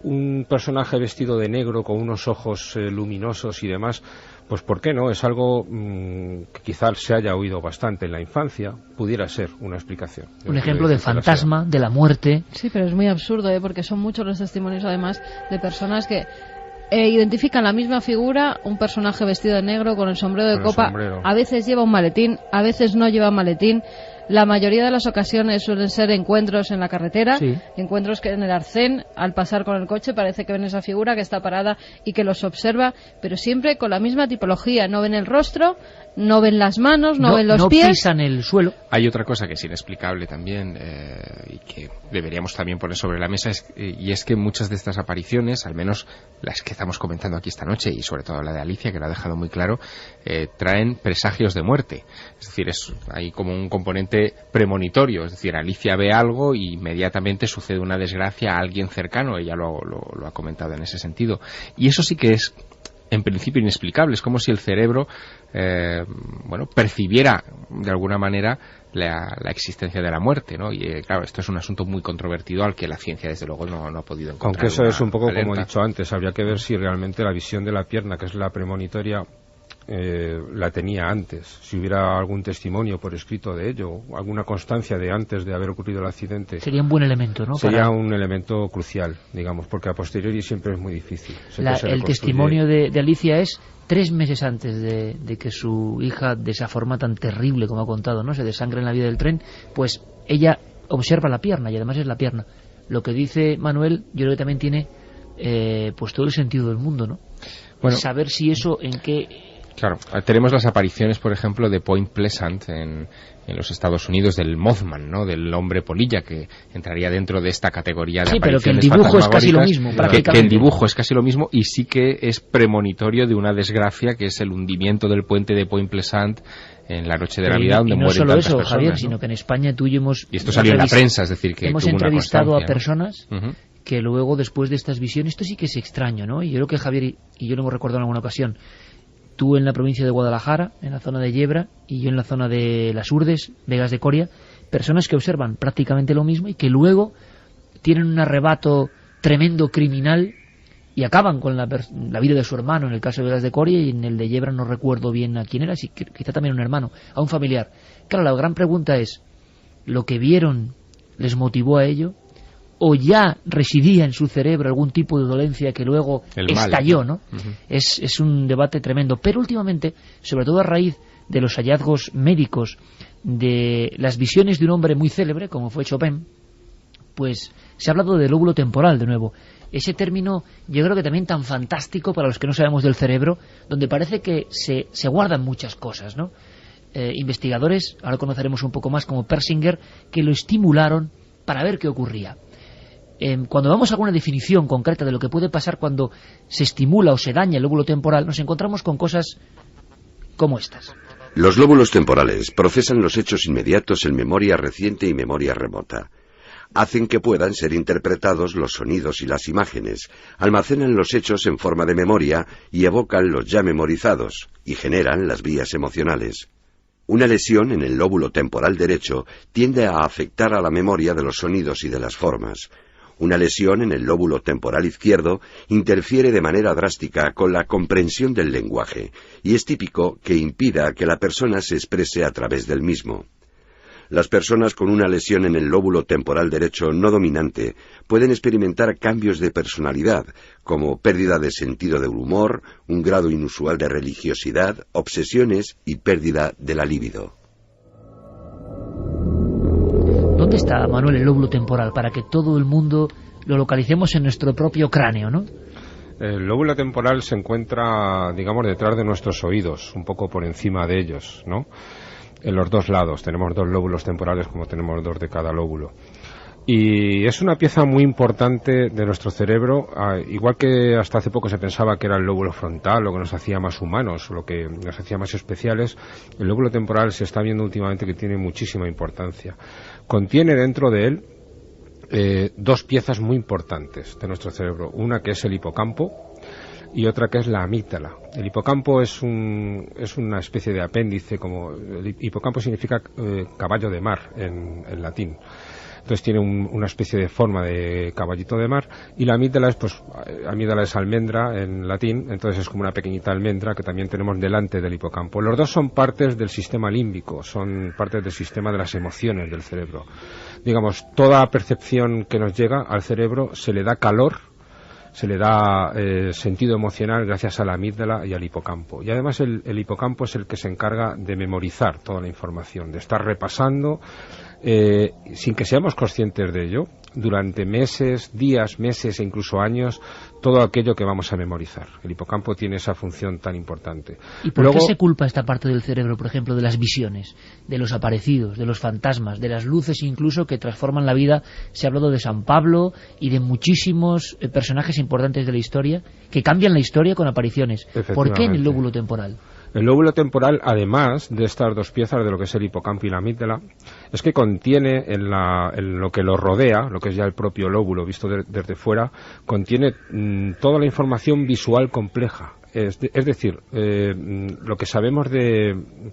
S6: un personaje vestido de negro con unos ojos luminosos y demás, pues ¿por qué no? Es algo que quizás se haya oído bastante en la infancia, pudiera ser una explicación.
S1: Un ejemplo de fantasma, de la muerte.
S2: Sí, pero es muy absurdo, porque son muchos los testimonios, además, de personas que identifican la misma figura, un personaje vestido de negro con el sombrero de copa. A veces lleva un maletín, a veces no lleva maletín. La mayoría de las ocasiones suelen ser encuentros en la carretera, sí. Encuentros que en el arcén, al pasar con el coche, parece que ven esa figura que está parada y que los observa, pero siempre con la misma tipología. No ven el rostro, no ven las manos, no ven los pies.
S1: No pisan el suelo.
S8: Hay otra cosa que es inexplicable también y que deberíamos también poner sobre la mesa, y es que muchas de estas apariciones, al menos las que estamos comentando aquí esta noche, y sobre todo la de Alicia, que lo ha dejado muy claro, traen presagios de muerte. Es decir, hay como un componente premonitorio, es decir, Alicia ve algo y inmediatamente sucede una desgracia a alguien cercano, ella lo ha comentado en ese sentido, y eso sí que es en principio inexplicable. Es como si el cerebro percibiera de alguna manera la existencia de la muerte, ¿no? Y claro, esto es un asunto muy controvertido al que la ciencia desde luego no ha podido encontrar.
S6: Aunque eso es un poco como he dicho antes, habría que ver si realmente la visión de la pierna, que es la premonitoria, la tenía antes, si hubiera algún testimonio por escrito de ello, alguna constancia de antes de haber ocurrido el accidente.
S1: Sería un buen elemento, ¿no?
S6: Sería un elemento crucial, digamos, porque a posteriori siempre es muy difícil.
S1: El testimonio de Alicia es 3 meses antes de que su hija, de esa forma tan terrible como ha contado, ¿no?, se desangre en la vía del tren, pues ella observa la pierna, y además es la pierna. Lo que dice Manuel, yo creo que también tiene pues todo el sentido del mundo, ¿no? Bueno, saber si eso en qué...
S8: Claro, tenemos las apariciones, por ejemplo, de Point Pleasant en los Estados Unidos, del Mothman, ¿no?, del hombre polilla, que entraría dentro de esta categoría de apariciones.
S1: Sí, pero que el dibujo es casi lo mismo, prácticamente.
S8: Que el dibujo es casi lo mismo, y sí que es premonitorio de una desgracia, que es el hundimiento del puente de Point Pleasant en la noche de Navidad, donde mueren tantas personas.
S1: Y no solo eso, Javier, sino que en España tú y yo hemos...
S8: Y esto salió en la prensa, es decir, que
S1: hemos entrevistado a personas que luego, después de estas visiones, esto sí que es extraño, ¿no? Y yo creo que Javier y yo lo hemos recordado en alguna ocasión. Tú en la provincia de Guadalajara, en la zona de Yebra, y yo en la zona de Las Urdes, Vegas de Coria, personas que observan prácticamente lo mismo y que luego tienen un arrebato tremendo criminal y acaban con la vida de su hermano, en el caso de Vegas de Coria, y en el de Yebra no recuerdo bien a quién era, quizá también un hermano, a un familiar. Claro, la gran pregunta es, ¿lo que vieron les motivó a ello? ¿O ya residía en su cerebro algún tipo de dolencia que luego estalló, ¿no? Es un debate tremendo. Pero últimamente, sobre todo a raíz de los hallazgos médicos, de las visiones de un hombre muy célebre, como fue Chopin, pues se ha hablado del lóbulo temporal de nuevo. Ese término, yo creo que también tan fantástico para los que no sabemos del cerebro, donde parece que se guardan muchas cosas, ¿no? Investigadores, ahora conoceremos un poco más, como Persinger, que lo estimularon para ver qué ocurría. Cuando vamos a alguna definición concreta de lo que puede pasar cuando se estimula o se daña el lóbulo temporal, nos encontramos con cosas como estas.
S4: Los lóbulos temporales procesan los hechos inmediatos en memoria reciente y memoria remota. Hacen que puedan ser interpretados los sonidos y las imágenes, almacenan los hechos en forma de memoria y evocan los ya memorizados, y generan las vías emocionales. Una lesión en el lóbulo temporal derecho tiende a afectar a la memoria de los sonidos y de las formas. Una lesión en el lóbulo temporal izquierdo interfiere de manera drástica con la comprensión del lenguaje, y es típico que impida que la persona se exprese a través del mismo. Las personas con una lesión en el lóbulo temporal derecho no dominante pueden experimentar cambios de personalidad, como pérdida de sentido del humor, un grado inusual de religiosidad, obsesiones y pérdida de la libido.
S1: ¿Dónde está, Manuel, el lóbulo temporal? Para que todo el mundo lo localicemos en nuestro propio cráneo, ¿no?
S6: El lóbulo temporal se encuentra, digamos, detrás de nuestros oídos, un poco por encima de ellos, ¿no? En los dos lados. Tenemos 2 lóbulos temporales, como tenemos 2 de cada lóbulo. Y es una pieza muy importante de nuestro cerebro, igual que hasta hace poco se pensaba que era el lóbulo frontal lo que nos hacía más humanos, lo que nos hacía más especiales. El lóbulo temporal se está viendo últimamente que tiene muchísima importancia. Contiene dentro de él dos piezas muy importantes de nuestro cerebro, una que es el hipocampo y otra que es la amígdala. El hipocampo es una especie de apéndice, como el hipocampo significa caballo de mar en latín. Entonces tiene una especie de forma de caballito de mar, y la amígdala amígdala es almendra en latín, entonces es como una pequeñita almendra que también tenemos delante del hipocampo. Los dos son partes del sistema límbico, son partes del sistema de las emociones del cerebro. Digamos, toda percepción que nos llega al cerebro se le da calor, se le da sentido emocional gracias a la amígdala y al hipocampo. Y además el hipocampo es el que se encarga de memorizar toda la información, de estar repasando, sin que seamos conscientes de ello, durante meses, días, meses e incluso años, todo aquello que vamos a memorizar. El hipocampo tiene esa función tan importante.
S1: ¿Y por qué se culpa esta parte del cerebro, por ejemplo, de las visiones, de los aparecidos, de los fantasmas, de las luces incluso que transforman la vida? Se ha hablado de San Pablo y de muchísimos personajes importantes de la historia que cambian la historia con apariciones. ¿Por qué en el lóbulo temporal?
S6: El lóbulo temporal, además de estas dos piezas de lo que es el hipocampo y la amígdala, es que contiene en lo que lo rodea, lo que es ya el propio lóbulo visto desde fuera, contiene toda la información visual compleja. Es decir, lo que sabemos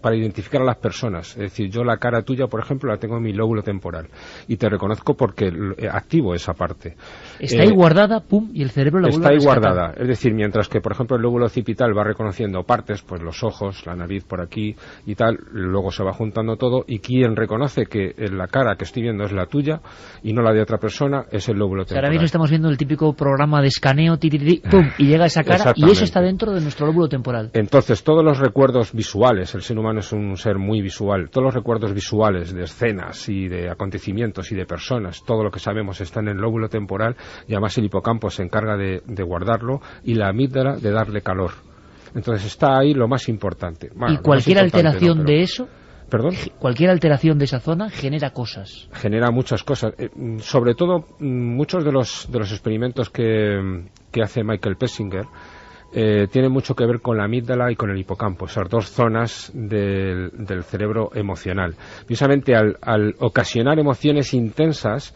S6: para identificar a las personas. Es decir, yo la cara tuya, por ejemplo, la tengo en mi lóbulo temporal y te reconozco porque activo esa parte.
S1: Está ahí guardada, pum, y el cerebro la vuelve a rescatar.
S6: Está ahí guardada. Es decir, mientras que, por ejemplo, el lóbulo occipital va reconociendo partes, pues los ojos, la nariz por aquí y tal, luego se va juntando todo, y quien reconoce que la cara que estoy viendo es la tuya y no la de otra persona es el lóbulo temporal.
S1: Ahora mismo estamos viendo el típico programa de escaneo, pum, y llega esa cara y eso está dentro de nuestro lóbulo temporal.
S6: Entonces, todos los recuerdos visuales, el ser humano es un ser muy visual, todos los recuerdos visuales de escenas y de acontecimientos y de personas, todo lo que sabemos está en el lóbulo temporal, y además el hipocampo se encarga de guardarlo y la amígdala de darle calor. Entonces está ahí lo más importante. Bueno,
S1: y cualquier alteración de eso,
S6: ¿perdón?
S1: Cualquier alteración de esa zona genera cosas.
S6: Genera muchas cosas. Sobre todo, muchos de los experimentos que hace Michael Pessinger tienen mucho que ver con la amígdala y con el hipocampo, esas dos zonas del cerebro emocional. Precisamente al ocasionar emociones intensas,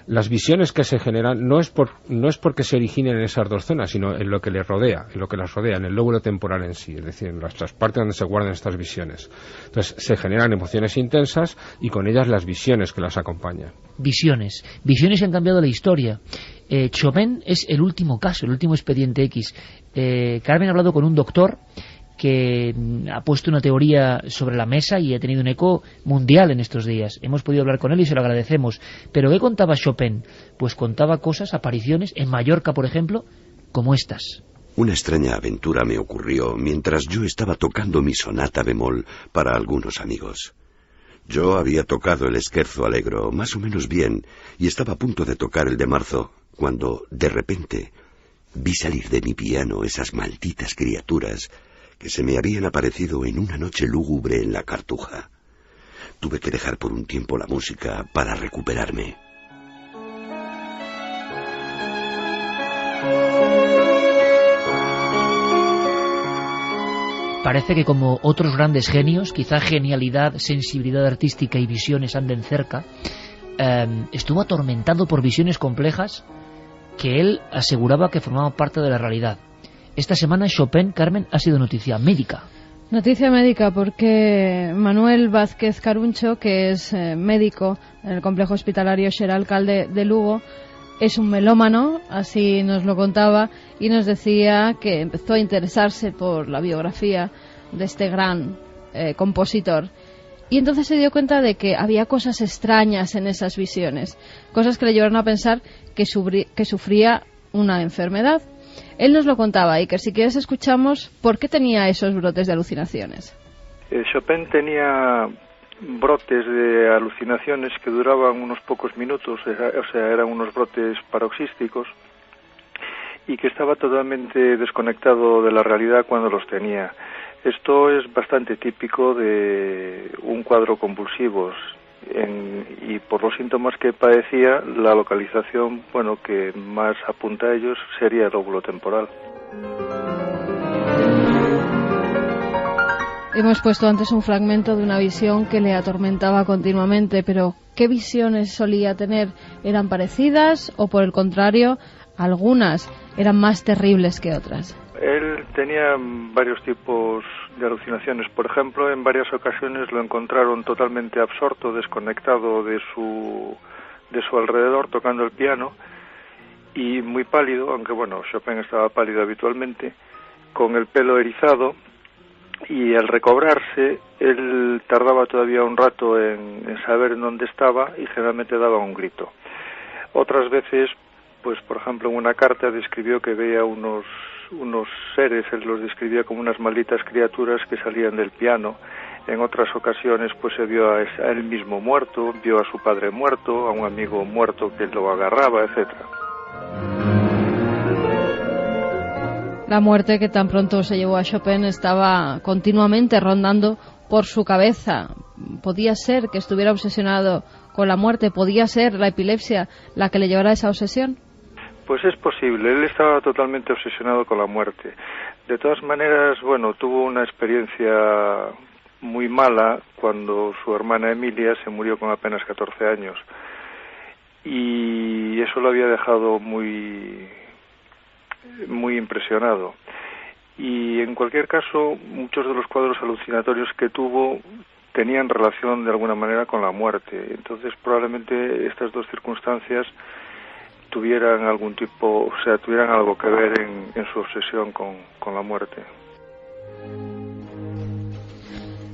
S6: las visiones que se generan no es porque se originen en esas dos zonas, sino en lo que les rodea, en el lóbulo temporal en sí, es decir, en las partes donde se guardan estas visiones. Entonces se generan emociones intensas y con ellas las visiones que las acompañan. Visiones
S1: que han cambiado la historia. Chopin es el último caso, el último expediente X. Carmen ha hablado con un doctor que ha puesto una teoría sobre la mesa y ha tenido un eco mundial en estos días. Hemos podido hablar con él y se lo agradecemos. ¿Pero qué contaba Chopin? Pues contaba cosas, apariciones, en Mallorca, por ejemplo, como estas.
S4: Una extraña aventura me ocurrió mientras yo estaba tocando mi sonata bemol para algunos amigos. Yo había tocado el scherzo allegro más o menos bien y estaba a punto de tocar el de marzo, cuando, de repente, vi salir de mi piano esas malditas criaturas que se me habían aparecido en una noche lúgubre en la Cartuja. Tuve que dejar por un tiempo la música para recuperarme.
S1: Parece que como otros grandes genios, quizá genialidad, sensibilidad artística y visiones anden cerca, estuvo atormentado por visiones complejas que él aseguraba que formaban parte de la realidad. Esta semana Chopin, Carmen, ha sido noticia médica.
S2: Noticia médica porque Manuel Vázquez Caruncho, que es médico en el complejo hospitalario Xeral-Cal de Lugo, es un melómano, así nos lo contaba, y nos decía que empezó a interesarse por la biografía de este gran compositor. Y entonces se dio cuenta de que había cosas extrañas en esas visiones, cosas que le llevaron a pensar que sufría una enfermedad. Él nos lo contaba, Iker, si quieres escuchamos por qué tenía esos brotes de alucinaciones.
S9: Chopin tenía brotes de alucinaciones que duraban unos pocos minutos, o sea, eran unos brotes paroxísticos, y que estaba totalmente desconectado de la realidad cuando los tenía. Esto es bastante típico de un cuadro convulsivo. y por los síntomas que padecía, la localización, bueno, que más apunta a ellos sería el lóbulo temporal.
S2: Hemos puesto antes un fragmento de una visión que le atormentaba continuamente, pero ¿qué visiones solía tener? ¿Eran parecidas o, por el contrario, algunas eran más terribles que otras?
S9: Él tenía varios tipos de alucinaciones. Por ejemplo, en varias ocasiones lo encontraron totalmente absorto, desconectado de su alrededor, tocando el piano, y muy pálido, aunque bueno, Chopin estaba pálido habitualmente, con el pelo erizado, y al recobrarse él tardaba todavía un rato en saber en dónde estaba y generalmente daba un grito. Otras veces, pues por ejemplo en una carta describió que veía unos seres, él los describía como unas malditas criaturas que salían del piano. En otras ocasiones pues se vio a él mismo muerto, vio a su padre muerto, a un amigo muerto que lo agarraba, etcétera.
S2: La muerte que tan pronto se llevó a Chopin estaba continuamente rondando por su cabeza. Podía ser que estuviera obsesionado con la muerte, podía ser la epilepsia la que le llevara a esa obsesión.
S9: Pues es posible, él estaba totalmente obsesionado con la muerte. De todas maneras, bueno, tuvo una experiencia muy mala cuando su hermana Emilia se murió con apenas 14 años. Y eso lo había dejado muy impresionado. Y en cualquier caso, muchos de los cuadros alucinatorios que tuvo tenían relación de alguna manera con la muerte. Entonces, probablemente estas dos circunstancias tuvieran algún tipo, o sea, tuvieran algo que ver en su obsesión con la muerte.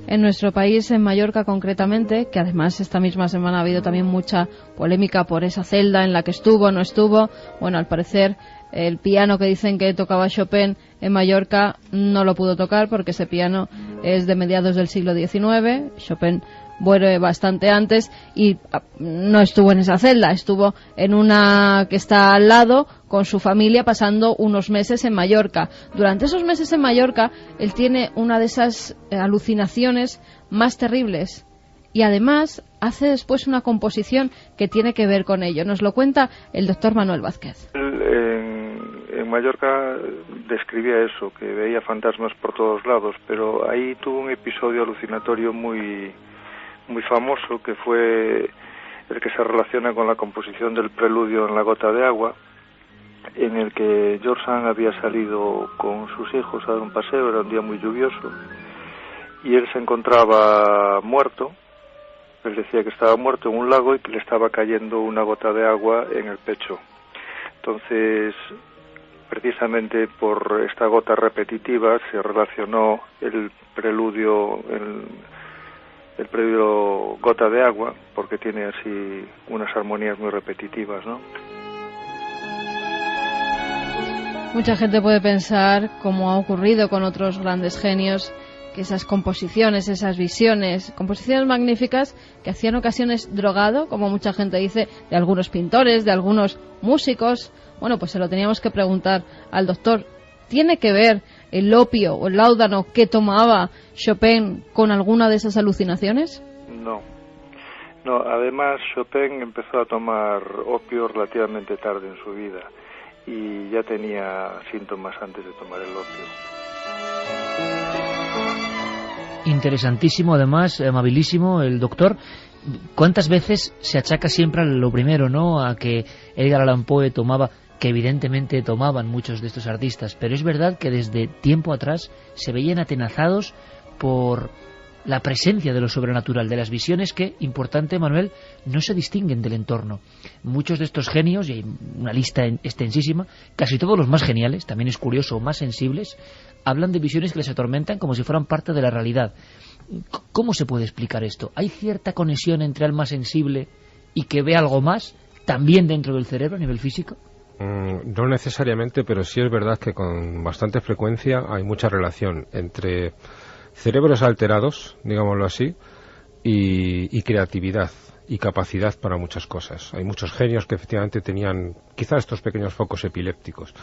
S2: En nuestro país, en Mallorca concretamente, que además esta misma semana ha habido también mucha polémica por esa celda en la que estuvo, no estuvo. Bueno, al parecer el piano que dicen que tocaba Chopin en Mallorca no lo pudo tocar porque ese piano es de mediados del siglo XIX. Chopin muere bastante antes y no estuvo en esa celda, estuvo en una que está al lado con su familia pasando unos meses en Mallorca. Durante esos meses en Mallorca él tiene una de esas alucinaciones más terribles y además hace después una composición que tiene que ver con ello. Nos lo cuenta el doctor Manuel Vázquez.
S9: En Mallorca describía eso, que veía fantasmas por todos lados, pero ahí tuvo un episodio alucinatorio muy famoso, que fue el que se relaciona con la composición del preludio en La gota de agua, en el que George Sand había salido con sus hijos a dar un paseo, era un día muy lluvioso, y él se encontraba muerto. Él decía que estaba muerto en un lago y que le estaba cayendo una gota de agua en el pecho. Entonces, precisamente por esta gota repetitiva se relacionó el preludio Gota de agua, porque tiene así unas armonías muy repetitivas, ¿no?
S2: Mucha gente puede pensar, como ha ocurrido con otros grandes genios, que esas composiciones, esas visiones, composiciones magníficas que hacían ocasiones drogado, como mucha gente dice, de algunos pintores, de algunos músicos. Bueno, pues se lo teníamos que preguntar al doctor. ¿Tiene que ver el opio o el láudano que tomaba Chopin con alguna de esas alucinaciones?
S9: No, además Chopin empezó a tomar opio relativamente tarde en su vida y ya tenía síntomas antes de tomar el opio.
S1: Interesantísimo, además, amabilísimo el doctor. ¿Cuántas veces se achaca siempre a lo primero, ¿no? A que Edgar Allan Poe tomaba, que evidentemente tomaban muchos de estos artistas, pero es verdad que desde tiempo atrás se veían atenazados por la presencia de lo sobrenatural, de las visiones que, importante Manuel, no se distinguen del entorno. Muchos de estos genios, y hay una lista extensísima, casi todos los más geniales, también es curioso, más sensibles, hablan de visiones que les atormentan como si fueran parte de la realidad. ¿Cómo se puede explicar esto? ¿Hay cierta conexión entre alma sensible y que ve algo más, también dentro del cerebro a nivel físico?
S6: No necesariamente, pero sí es verdad que con bastante frecuencia hay mucha relación entre cerebros alterados, digámoslo así, y creatividad y capacidad para muchas cosas. Hay muchos genios que efectivamente tenían quizás estos pequeños focos epilépticos.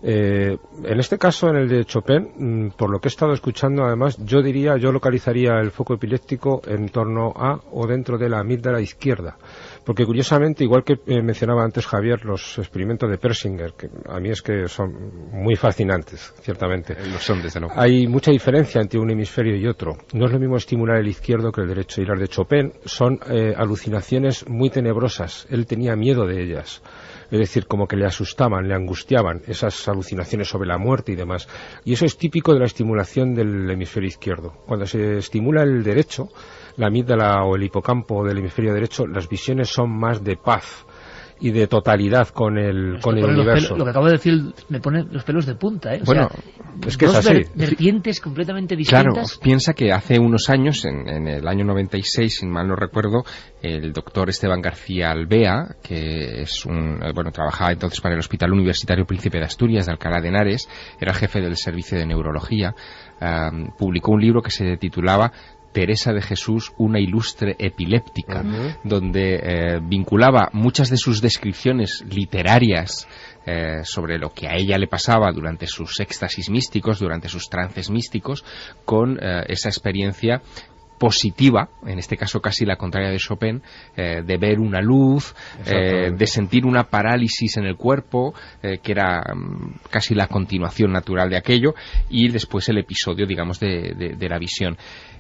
S6: En este caso, en el de Chopin, por lo que he estado escuchando, además, yo localizaría el foco epiléptico en torno a o dentro de la amígdala izquierda. Porque curiosamente, igual que mencionaba antes Javier, los experimentos de Persinger, que a mí es que son muy fascinantes, ciertamente.
S8: Lo son, desde luego.
S6: Hay mucha diferencia entre un hemisferio y otro. No es lo mismo estimular el izquierdo que el derecho. Y las de Chopin son alucinaciones muy tenebrosas. Él tenía miedo de ellas. Es decir, como que le asustaban, le angustiaban esas alucinaciones sobre la muerte y demás. Y eso es típico de la estimulación del hemisferio izquierdo. Cuando se estimula el derecho, la amígdala o el hipocampo del hemisferio derecho, las visiones son más de paz y de totalidad con el universo.
S1: Lo que acabo de decir me pone los pelos de punta, ¿eh?
S6: Bueno, es que
S1: dos
S6: es así.
S1: vertientes completamente distintas.
S8: Claro, piensa que hace unos años, en el año 96, si mal no recuerdo, el doctor Esteban García Albea, que es trabajaba entonces para el Hospital Universitario Príncipe de Asturias de Alcalá de Henares, era el jefe del servicio de neurología, publicó un libro que se titulaba Teresa de Jesús, una ilustre epiléptica, donde vinculaba muchas de sus descripciones literarias sobre lo que a ella le pasaba durante sus éxtasis místicos, durante sus trances místicos, con esa experiencia positiva, en este caso casi la contraria de Chopin, de ver una luz, de sentir una parálisis en el cuerpo, que era casi la continuación natural de aquello, y después el episodio, digamos, de la visión.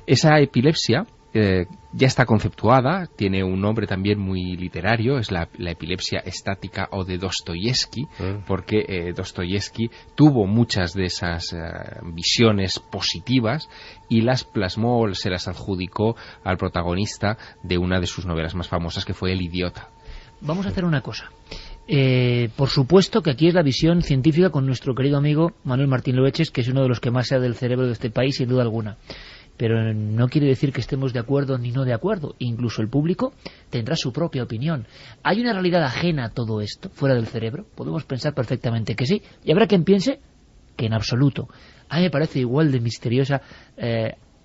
S8: Esa epilepsia ya está conceptuada, tiene un nombre también muy literario, es la epilepsia estática o de Dostoyevsky, porque Dostoyevsky tuvo muchas de esas visiones positivas y las plasmó, se las adjudicó al protagonista de una de sus novelas más famosas, que fue El idiota.
S1: Vamos a hacer una cosa. Por supuesto que aquí es la visión científica con nuestro querido amigo Manuel Martín Loeches, que es uno de los que más sabe del cerebro de este país, sin duda alguna. Pero no quiere decir que estemos de acuerdo ni no de acuerdo. Incluso el público tendrá su propia opinión. ¿Hay una realidad ajena a todo esto, fuera del cerebro? Podemos pensar perfectamente que sí. Y habrá quien piense que en absoluto. A mí me parece igual de misteriosa.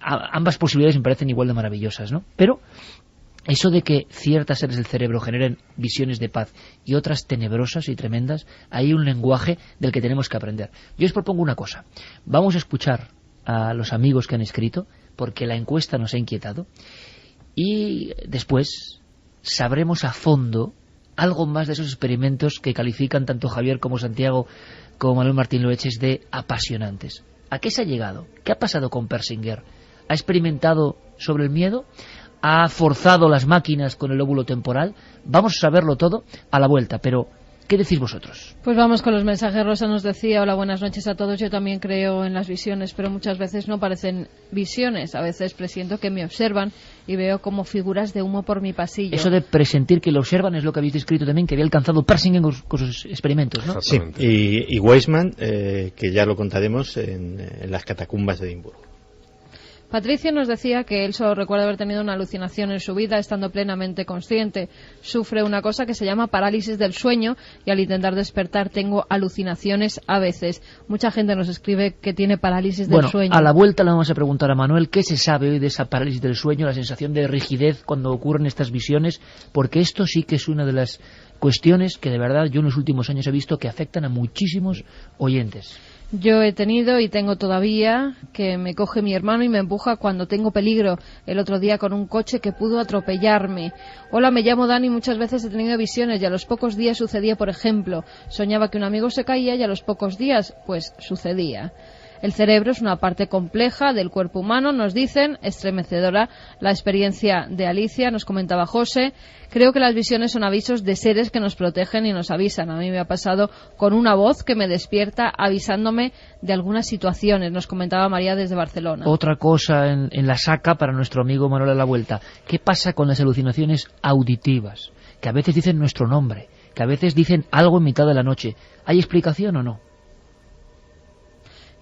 S1: Ambas posibilidades me parecen igual de maravillosas, ¿no? Pero eso de que ciertas áreas del cerebro generen visiones de paz y otras tenebrosas y tremendas, hay un lenguaje del que tenemos que aprender. Yo os propongo una cosa. Vamos a escuchar a los amigos que han escrito, porque la encuesta nos ha inquietado, y después sabremos a fondo algo más de esos experimentos que califican tanto Javier como Santiago como Manuel Martín Loeches de apasionantes. ¿A qué se ha llegado? ¿Qué ha pasado con Persinger? ¿Ha experimentado sobre el miedo? ¿Ha forzado las máquinas con el lóbulo temporal? Vamos a saberlo todo a la vuelta, pero ¿qué decís vosotros?
S2: Pues vamos con los mensajes. Rosa nos decía: hola, buenas noches a todos. Yo también creo en las visiones, pero muchas veces no parecen visiones. A veces presiento que me observan y veo como figuras de humo por mi pasillo.
S1: Eso de presentir que lo observan es lo que habéis descrito también, que había alcanzado Persinger con sus experimentos, ¿no?
S5: Sí, y Weisman, que ya lo contaremos en las catacumbas de Edimburgo.
S2: Patricio nos decía que él solo recuerda haber tenido una alucinación en su vida estando plenamente consciente. Sufre una cosa que se llama parálisis del sueño y al intentar despertar tengo alucinaciones a veces. Mucha gente nos escribe que tiene parálisis del sueño.
S1: A la vuelta le vamos a preguntar a Manuel qué se sabe hoy de esa parálisis del sueño, la sensación de rigidez cuando ocurren estas visiones, porque esto sí que es una de las cuestiones que de verdad yo en los últimos años he visto que afectan a muchísimos oyentes.
S2: Yo he tenido y tengo todavía que me coge mi hermano y me empuja cuando tengo peligro. El otro día con un coche que pudo atropellarme. Hola, me llamo Dani, muchas veces he tenido visiones y a los pocos días sucedía, por ejemplo, soñaba que un amigo se caía y a los pocos días, pues sucedía. El cerebro es una parte compleja del cuerpo humano, nos dicen, estremecedora la experiencia de Alicia, nos comentaba José. Creo que las visiones son avisos de seres que nos protegen y nos avisan. A mí me ha pasado con una voz que me despierta avisándome de algunas situaciones, nos comentaba María desde Barcelona.
S1: Otra cosa en la saca para nuestro amigo Manuel a la vuelta. ¿Qué pasa con las alucinaciones auditivas? Que a veces dicen nuestro nombre, que a veces dicen algo en mitad de la noche. ¿Hay explicación o no?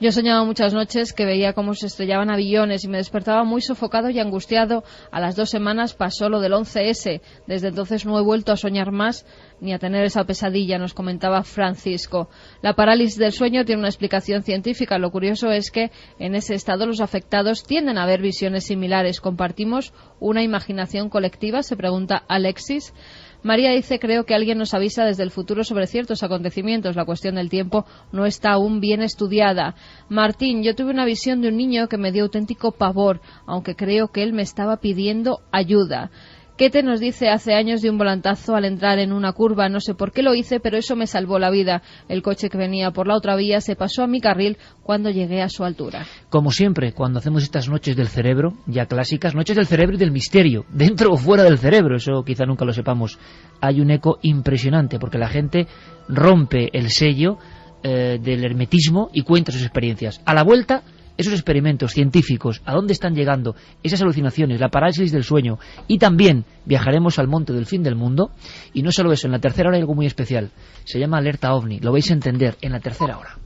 S2: Yo soñaba muchas noches que veía cómo se estrellaban aviones y me despertaba muy sofocado y angustiado. A las 2 semanas pasó lo del 11S. Desde entonces no he vuelto a soñar más ni a tener esa pesadilla, nos comentaba Francisco. La parálisis del sueño tiene una explicación científica. Lo curioso es que en ese estado los afectados tienden a ver visiones similares. ¿Compartimos una imaginación colectiva?, se pregunta Alexis. María dice: creo que alguien nos avisa desde el futuro sobre ciertos acontecimientos. La cuestión del tiempo no está aún bien estudiada. Martín: yo tuve una visión de un niño que me dio auténtico pavor, aunque creo que él me estaba pidiendo ayuda. Kete nos dice: hace años de un volantazo al entrar en una curva, no sé por qué lo hice, pero eso me salvó la vida. El coche que venía por la otra vía se pasó a mi carril cuando llegué a su altura.
S1: Como siempre, cuando hacemos estas noches del cerebro, ya clásicas, noches del cerebro y del misterio, dentro o fuera del cerebro, eso quizá nunca lo sepamos, hay un eco impresionante, porque la gente rompe el sello del hermetismo y cuenta sus experiencias. A la vuelta, esos experimentos científicos, a dónde están llegando, esas alucinaciones, la parálisis del sueño, y también viajaremos al monte del fin del mundo. Y no solo eso, en la tercera hora hay algo muy especial, se llama Alerta OVNI, lo vais a entender en la tercera hora.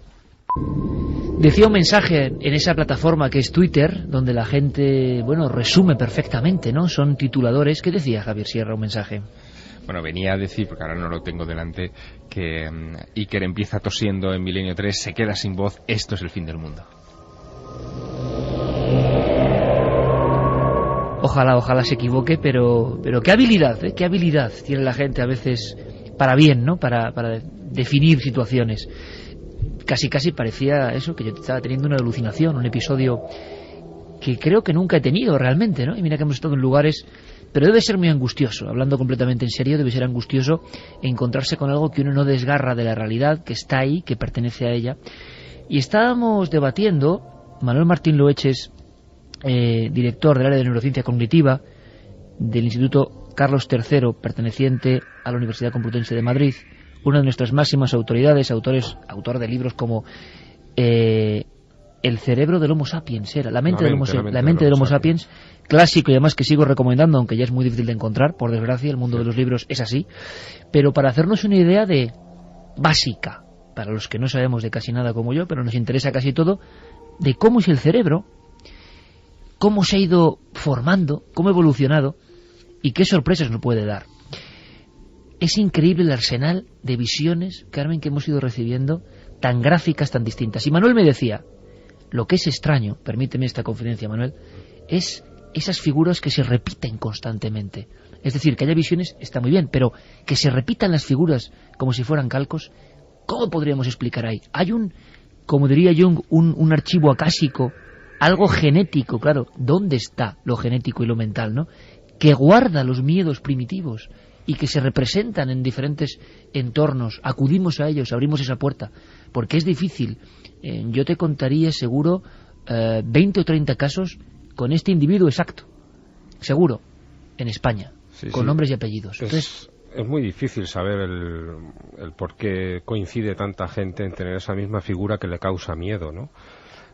S1: Decía un mensaje en esa plataforma que es Twitter, donde la gente, bueno, resume perfectamente, ¿no? Son tituladores. ¿Qué decía Javier Sierra, un mensaje?
S8: Bueno, venía a decir, porque ahora no lo tengo delante, que Iker empieza tosiendo en Milenio 3, se queda sin voz, esto es el fin del mundo.
S1: Ojalá se equivoque, pero qué habilidad tiene la gente a veces para bien, ¿no? Para definir situaciones. Casi parecía eso, que yo estaba teniendo una alucinación, un episodio que creo que nunca he tenido realmente, ¿no? Y mira que hemos estado en lugares, pero debe ser muy angustioso, hablando completamente en serio, debe ser angustioso encontrarse con algo que uno no desgarra de la realidad, que está ahí, que pertenece a ella. Y estábamos debatiendo, Manuel Martín Loeches, director del área de neurociencia cognitiva del Instituto Carlos III, perteneciente a la Universidad Complutense de Madrid, una de nuestras máximas autoridades, autor de libros como El cerebro del Homo sapiens, la mente del Homo sapiens, clásico y además que sigo recomendando, aunque ya es muy difícil de encontrar, por desgracia, el mundo de los libros es así, pero para hacernos una idea de básica, para los que no sabemos de casi nada como yo, pero nos interesa casi todo, de cómo es el cerebro, cómo se ha ido formando, cómo ha evolucionado y qué sorpresas nos puede dar. Es increíble el arsenal de visiones, Carmen, que hemos ido recibiendo, tan gráficas, tan distintas. Y Manuel me decía, lo que es extraño, permíteme esta confidencia, Manuel, es esas figuras que se repiten constantemente. Es decir, que haya visiones está muy bien, pero que se repitan las figuras como si fueran calcos, ¿cómo podríamos explicar ahí? Hay como diría Jung, un archivo acásico, algo genético, claro, ¿dónde está lo genético y lo mental, no? Que guarda los miedos primitivos y que se representan en diferentes entornos, acudimos a ellos, abrimos esa puerta, porque es difícil. Yo te contaría seguro 20 o 30 casos con este individuo exacto, seguro, en España, con nombres y apellidos. Entonces,
S6: es muy difícil saber el por qué coincide tanta gente en tener esa misma figura que le causa miedo, ¿no?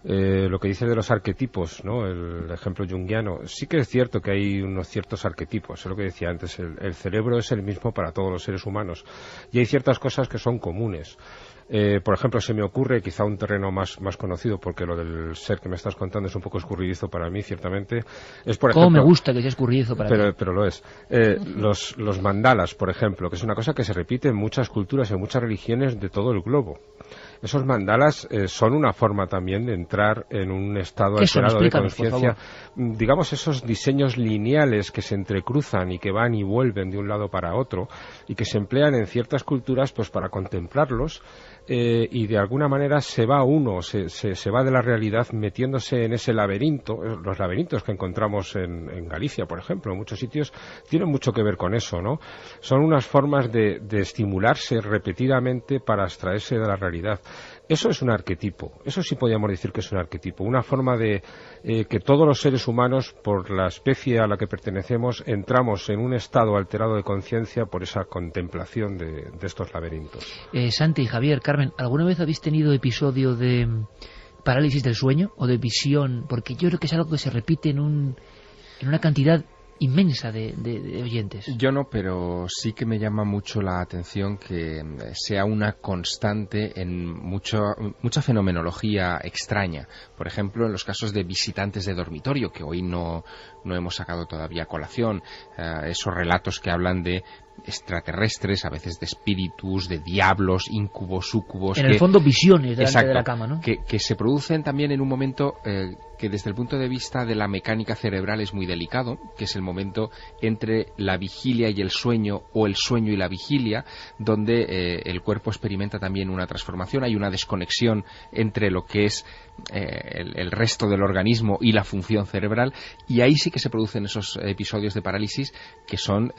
S6: Lo que dice de los arquetipos, ¿no? El ejemplo junguiano, sí que es cierto que hay unos ciertos arquetipos, es lo que decía antes, el cerebro es el mismo para todos los seres humanos y hay ciertas cosas que son comunes. Por ejemplo, se me ocurre quizá un terreno más conocido, porque lo del ser que me estás contando es un poco escurridizo para mí, ciertamente. Es, por ejemplo,
S1: ¿cómo me gusta que sea escurridizo para mí?
S6: Pero lo es. Los mandalas, por ejemplo, que es una cosa que se repite en muchas culturas, en muchas religiones de todo el globo. Esos mandalas son una forma también de entrar en un estado alterado de conciencia. Digamos, esos diseños lineales que se entrecruzan y que van y vuelven de un lado para otro y que se emplean en ciertas culturas pues para contemplarlos y de alguna manera se va uno, se va de la realidad metiéndose en ese laberinto. Los laberintos que encontramos en Galicia, por ejemplo, en muchos sitios, tienen mucho que ver con eso, ¿no? Son unas formas de estimularse repetidamente para abstraerse de la realidad. Eso es un arquetipo, eso sí podríamos decir que es un arquetipo, una forma de que todos los seres humanos, por la especie a la que pertenecemos, entramos en un estado alterado de conciencia por esa contemplación de estos laberintos.
S1: Santi y Javier, Carmen, ¿alguna vez habéis tenido episodio de parálisis del sueño o de visión? Porque yo creo que es algo que se repite en una cantidad inmensa de oyentes.
S8: Yo no, pero sí que me llama mucho la atención que sea una constante en mucha fenomenología extraña. Por ejemplo, en los casos de visitantes de dormitorio, que hoy no hemos sacado todavía a colación, esos relatos que hablan de extraterrestres, a veces de espíritus, de diablos, incubos, súcubos.
S1: En el fondo, visiones delante de la cama, ¿no?
S8: Que se producen también en un momento que desde el punto de vista de la mecánica cerebral es muy delicado, que es el momento entre la vigilia y el sueño, o el sueño y la vigilia, donde el cuerpo experimenta también una transformación, hay una desconexión entre lo que es el resto del organismo y la función cerebral, y ahí sí que se producen esos episodios de parálisis que son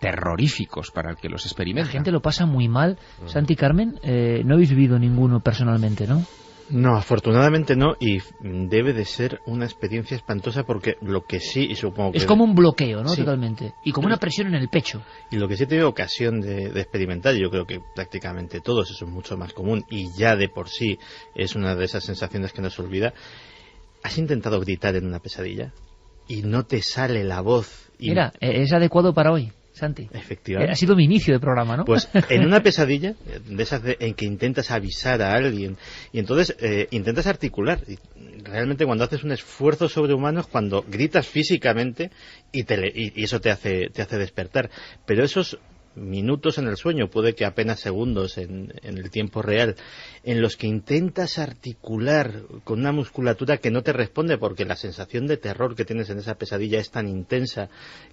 S8: terroríficos para el que los experimenta.
S1: La gente lo pasa muy mal. Santi, Carmen, no habéis vivido ninguno personalmente, ¿no?
S5: No, afortunadamente no, y debe de ser una experiencia espantosa, porque lo que sí, y supongo que...
S1: Es como un bloqueo, ¿no?
S5: Sí.
S1: Totalmente. Y como una presión en el pecho.
S5: Y lo que sí he tenido ocasión de experimentar, yo creo que prácticamente todos, eso es mucho más común, y ya de por sí es una de esas sensaciones que no se olvida. ¿Has intentado gritar en una pesadilla? Y no te sale la voz.
S1: Mira, es adecuado para hoy, Santi.
S5: Efectivamente.
S1: Ha sido mi inicio de programa, ¿no?
S5: Pues en una pesadilla, de esas en que intentas avisar a alguien, y entonces intentas articular. Y realmente cuando haces un esfuerzo sobrehumano es cuando gritas físicamente y eso te hace despertar. Pero esos minutos en el sueño, puede que apenas segundos en el tiempo real, en los que intentas articular con una musculatura que no te responde, porque la sensación de terror que tienes en esa pesadilla es tan intensa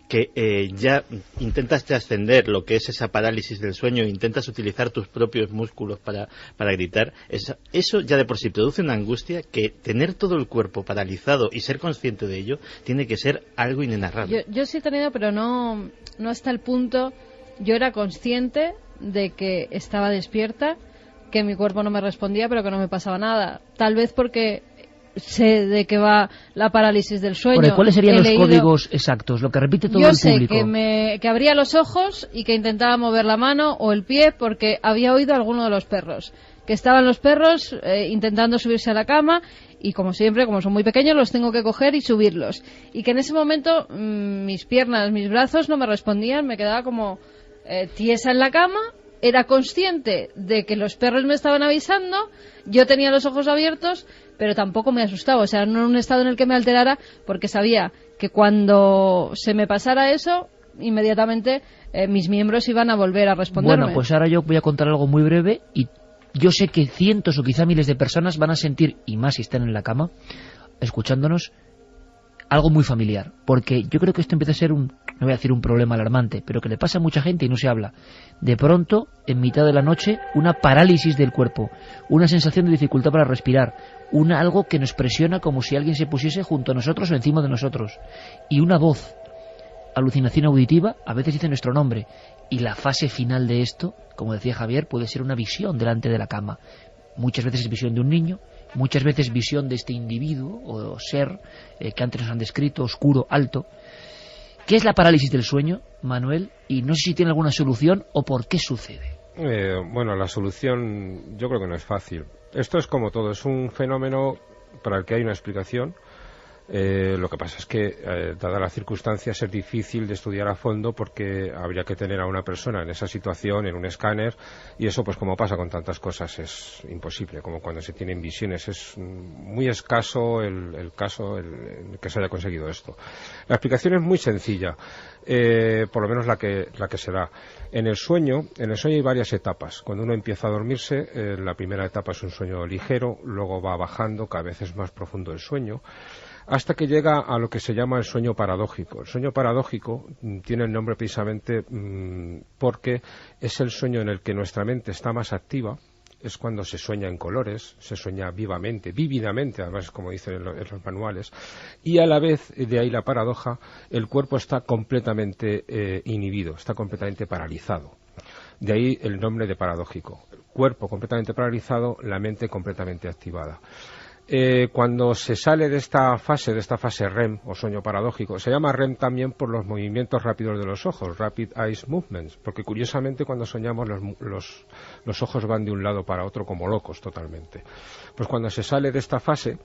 S5: que ya intentas trascender lo que es esa parálisis del sueño, intentas utilizar tus propios músculos para gritar. Eso ya de por sí produce una angustia que tener todo el cuerpo paralizado y ser consciente de ello tiene que ser algo inenarrable.
S2: Yo sí he tenido, pero no hasta el punto. Yo era consciente de que estaba despierta, que mi cuerpo no me respondía, pero que no me pasaba nada. Tal vez porque sé de qué va la parálisis del sueño.
S1: ¿Cuáles serían los códigos exactos? Lo que repite todo el público.
S2: Yo sé que abría los ojos y que intentaba mover la mano o el pie, porque había oído a alguno de los perros. Que estaban los perros intentando subirse a la cama, y como siempre, como son muy pequeños, los tengo que coger y subirlos. Y que en ese momento mis piernas, mis brazos no me respondían, me quedaba como tiesa en la cama. Era consciente de que los perros me estaban avisando, yo tenía los ojos abiertos, pero tampoco me asustaba, o sea, no en un estado en el que me alterara, porque sabía que cuando se me pasara eso, inmediatamente mis miembros iban a volver a responderme.
S1: Bueno, pues ahora yo voy a contar algo muy breve, y yo sé que cientos o quizá miles de personas van a sentir, y más si están en la cama, escuchándonos, algo muy familiar, porque yo creo que esto empieza a ser no voy a decir un problema alarmante, pero que le pasa a mucha gente y no se habla. De pronto, en mitad de la noche, una parálisis del cuerpo, una sensación de dificultad para respirar, algo que nos presiona como si alguien se pusiese junto a nosotros o encima de nosotros, y una voz, alucinación auditiva, a veces dice nuestro nombre, y la fase final de esto, como decía Javier, puede ser una visión delante de la cama. Muchas veces es visión de un niño, muchas veces visión de este individuo o ser que antes nos han descrito, oscuro, alto. ¿Qué es la parálisis del sueño, Manuel? Y no sé si tiene alguna solución o por qué sucede.
S6: Bueno, la solución yo creo que no es fácil. Esto es como todo, es un fenómeno para el que hay una explicación. Lo que pasa es que, dada las circunstancias, es difícil de estudiar a fondo, porque habría que tener a una persona en esa situación, en un escáner, y eso, pues como pasa con tantas cosas, es imposible. Como cuando se tienen visiones, es muy escaso el caso en que se haya conseguido esto. La explicación es muy sencilla, por lo menos la que se da. En el sueño hay varias etapas. Cuando uno empieza a dormirse, la primera etapa es un sueño ligero, luego va bajando, cada vez es más profundo el sueño, hasta que llega a lo que se llama el sueño paradójico. El sueño paradójico tiene el nombre precisamente porque es el sueño en el que nuestra mente está más activa, es cuando se sueña en colores, se sueña vivamente, vívidamente, además, como dicen en los manuales, y a la vez, de ahí la paradoja, el cuerpo está completamente inhibido, está completamente paralizado. De ahí el nombre de paradójico. El cuerpo completamente paralizado, la mente completamente activada. Cuando se sale de esta fase REM, o sueño paradójico, se llama REM también por los movimientos rápidos de los ojos, Rapid Eye Movements, porque curiosamente cuando soñamos los ojos van de un lado para otro como locos totalmente. Pues cuando se sale de esta fase,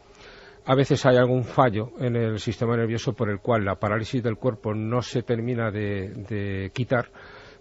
S6: A veces hay algún fallo en el sistema nervioso por el cual la parálisis del cuerpo no se termina de quitar,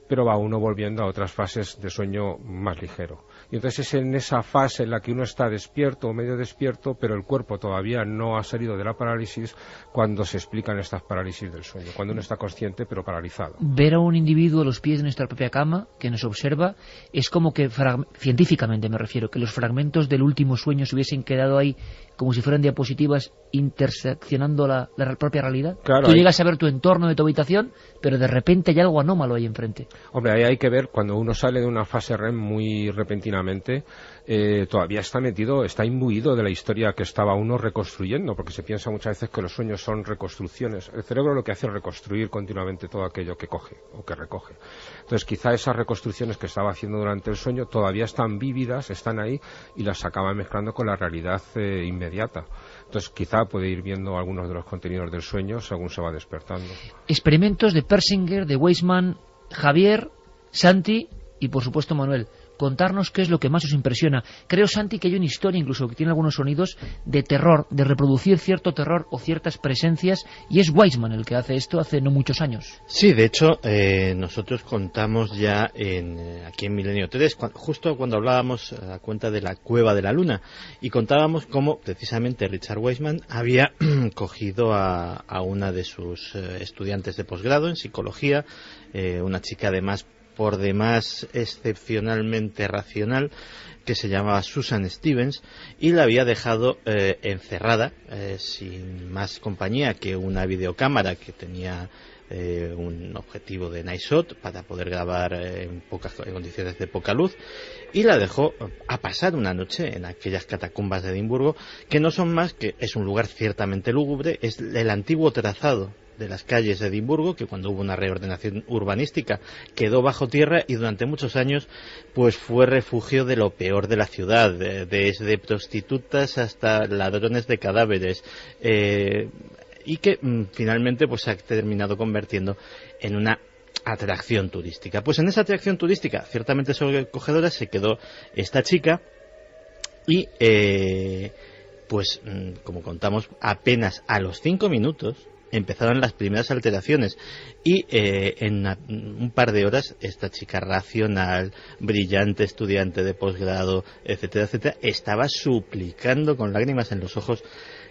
S6: pero va uno volviendo a otras fases de sueño más ligero. Y entonces es en esa fase en la que uno está despierto o medio despierto, pero el cuerpo todavía no ha salido de la parálisis, cuando se explican estas parálisis del sueño, cuando uno está consciente pero paralizado.
S1: Ver a un individuo a los pies de nuestra propia cama, que nos observa, es como que, científicamente me refiero, que los fragmentos del último sueño se hubiesen quedado ahí como si fueran diapositivas interseccionando la propia realidad.
S6: Claro,
S1: tú llegas a ver tu entorno de tu habitación, pero de repente hay algo anómalo ahí enfrente.
S6: Hombre, ahí hay que ver, cuando uno sale de una fase REM muy repentinamente, todavía está imbuido de la historia que estaba uno reconstruyendo, porque se piensa muchas veces que los sueños son reconstrucciones. El cerebro lo que hace es reconstruir continuamente todo aquello que coge o que recoge. Entonces quizá esas reconstrucciones que estaba haciendo durante el sueño todavía están vívidas, están ahí, y las acaba mezclando con la realidad inmediata. Entonces quizá puede ir viendo algunos de los contenidos del sueño según se va despertando.
S1: Experimentos de Persinger, de Weisman, Javier, Santi y por supuesto Manuel. Contarnos qué es lo que más os impresiona. Creo, Santi, que hay una historia incluso que tiene algunos sonidos de terror, de reproducir cierto terror o ciertas presencias, y es Weisman el que hace esto hace no muchos años.
S5: Sí, de hecho, nosotros contamos ya aquí en Milenio 3, justo cuando hablábamos a cuenta de la Cueva de la Luna, y contábamos cómo precisamente Richard Weisman había cogido a una de sus estudiantes de posgrado en psicología, una chica además por demás excepcionalmente racional, que se llamaba Susan Stevens, y la había dejado encerrada sin más compañía que una videocámara que tenía un objetivo de night shot para poder grabar en condiciones de poca luz, y la dejó a pasar una noche en aquellas catacumbas de Edimburgo, que no son más que, es un lugar ciertamente lúgubre, es el antiguo trazado de las calles de Edimburgo, que cuando hubo una reordenación urbanística quedó bajo tierra, y durante muchos años pues fue refugio de lo peor de la ciudad, desde prostitutas hasta ladrones de cadáveres, y que finalmente pues se ha terminado convirtiendo en una atracción turística. Pues en esa atracción turística ciertamente sobrecogedora se quedó esta chica, y pues como contamos, apenas a los 5 minutos empezaron las primeras alteraciones, y en un par de horas esta chica racional, brillante estudiante de posgrado, etcétera, etcétera, estaba suplicando con lágrimas en los ojos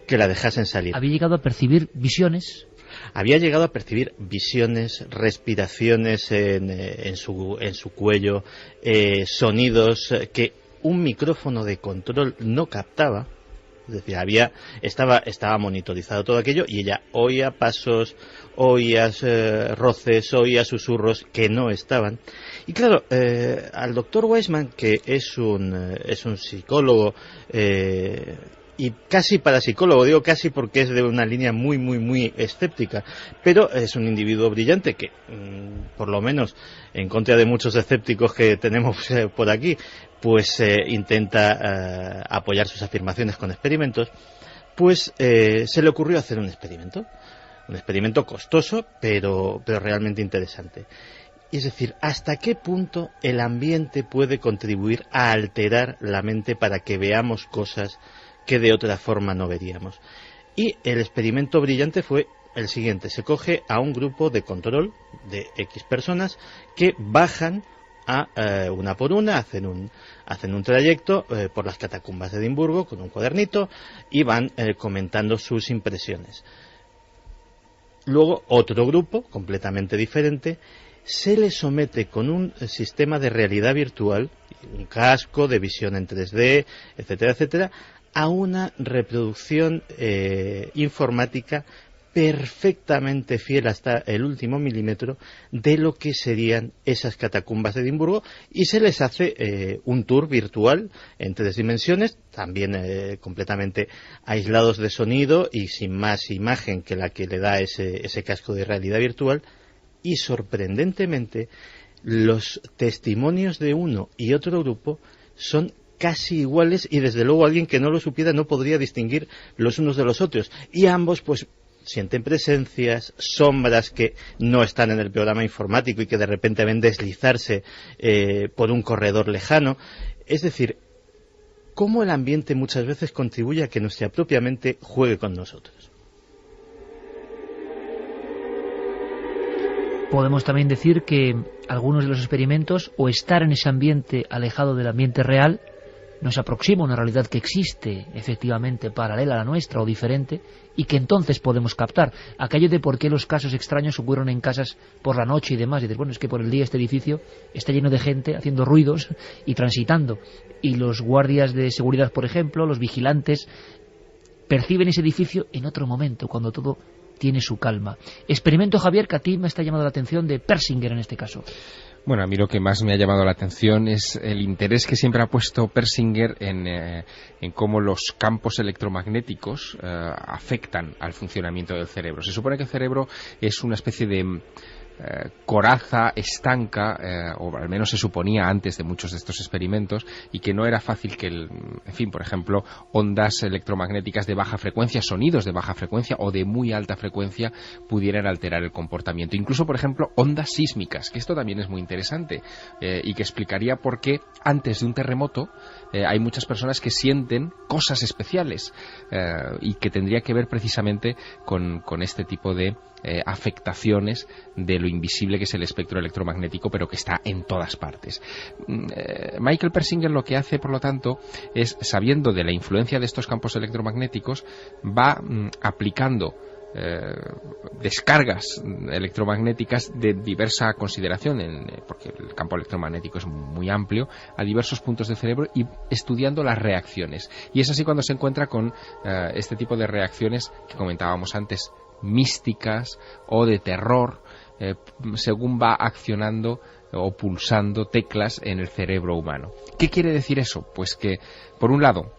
S5: que la dejasen salir.
S1: Había llegado a percibir visiones.
S5: Había llegado a percibir visiones, respiraciones en su cuello, sonidos que un micrófono de control no captaba. Es decir, estaba monitorizado todo aquello, y ella oía pasos, oía roces, oía susurros que no estaban. Y claro, al doctor Weisman, que es un psicólogo, y casi parapsicólogo, digo casi porque es de una línea muy, muy, muy escéptica, pero es un individuo brillante que, por lo menos en contra de muchos escépticos que tenemos por aquí, pues intenta apoyar sus afirmaciones con experimentos. Pues se le ocurrió hacer un experimento costoso, pero realmente interesante. Es decir, ¿hasta qué punto el ambiente puede contribuir a alterar la mente para que veamos cosas que de otra forma no veríamos? Y el experimento brillante fue el siguiente: se coge a un grupo de control de X personas que bajan una por una, hacen un trayecto por las catacumbas de Edimburgo con un cuadernito, y van comentando sus impresiones. Luego otro grupo completamente diferente se le somete con un sistema de realidad virtual, un casco de visión en 3D, etcétera, etcétera, a una reproducción informática perfectamente fiel hasta el último milímetro de lo que serían esas catacumbas de Edimburgo, y se les hace un tour virtual en 3 dimensiones, también completamente aislados de sonido y sin más imagen que la que le da ese casco de realidad virtual. Y sorprendentemente los testimonios de uno y otro grupo son casi iguales, y desde luego alguien que no lo supiera no podría distinguir los unos de los otros, y ambos pues sienten presencias, sombras que no están en el programa informático y que de repente ven deslizarse por un corredor lejano. Es decir, cómo el ambiente muchas veces contribuye a que nuestra propia mente juegue con nosotros.
S1: Podemos también decir que algunos de los experimentos, o estar en ese ambiente alejado del ambiente real, nos aproxima a una realidad que existe efectivamente paralela a la nuestra o diferente, y que entonces podemos captar aquello de por qué los casos extraños ocurren en casas por la noche y demás. Y dices, bueno, es que por el día este edificio está lleno de gente haciendo ruidos y transitando, y los guardias de seguridad, por ejemplo, los vigilantes, perciben ese edificio en otro momento, cuando todo tiene su calma. Experimento, Javier, que a ti me está llamando la atención, de Persinger en este caso.
S8: Bueno, a mí lo que más me ha llamado la atención es el interés que siempre ha puesto Persinger en cómo los campos electromagnéticos afectan al funcionamiento del cerebro. Se supone que el cerebro es una especie de coraza estanca, o al menos se suponía antes de muchos de estos experimentos, y que no era fácil que, por ejemplo, ondas electromagnéticas de baja frecuencia, sonidos de baja frecuencia o de muy alta frecuencia pudieran alterar el comportamiento. Incluso, por ejemplo, ondas sísmicas, que esto también es muy interesante y que explicaría por qué antes de un terremoto hay muchas personas que sienten cosas especiales y que tendría que ver precisamente con este tipo de afectaciones de lo invisible que es el espectro electromagnético, pero que está en todas partes. Michael Persinger lo que hace, por lo tanto, es, sabiendo de la influencia de estos campos electromagnéticos, va aplicando descargas electromagnéticas de diversa consideración, porque el campo electromagnético es muy amplio, a diversos puntos del cerebro, y estudiando las reacciones. Y es así cuando se encuentra con este tipo de reacciones que comentábamos antes, místicas o de terror, según va accionando o pulsando teclas en el cerebro humano. ¿Qué quiere decir eso? Pues que, por un lado,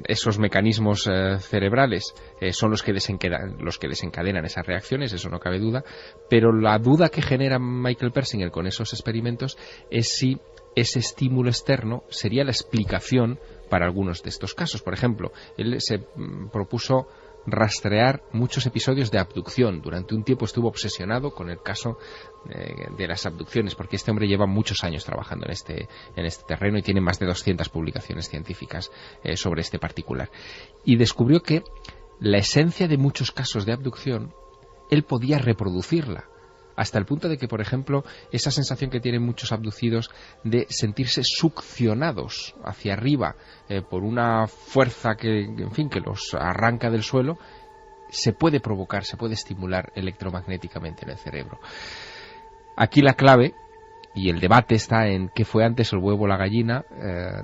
S8: esos mecanismos cerebrales son los que desencadenan esas reacciones, eso no cabe duda, pero la duda que genera Michael Persinger con esos experimentos es si ese estímulo externo sería la explicación para algunos de estos casos. Por ejemplo, él se propuso rastrear muchos episodios de abducción. Durante un tiempo estuvo obsesionado con el caso de las abducciones, porque este hombre lleva muchos años trabajando en este terreno y tiene más de 200 publicaciones científicas sobre este particular. Y descubrió que la esencia de muchos casos de abducción, él podía reproducirla, hasta el punto de que, por ejemplo, esa sensación que tienen muchos abducidos de sentirse succionados hacia arriba por una fuerza que los arranca del suelo, se puede provocar, se puede estimular electromagnéticamente en el cerebro. Aquí la clave y el debate está en qué fue antes, el huevo o la gallina,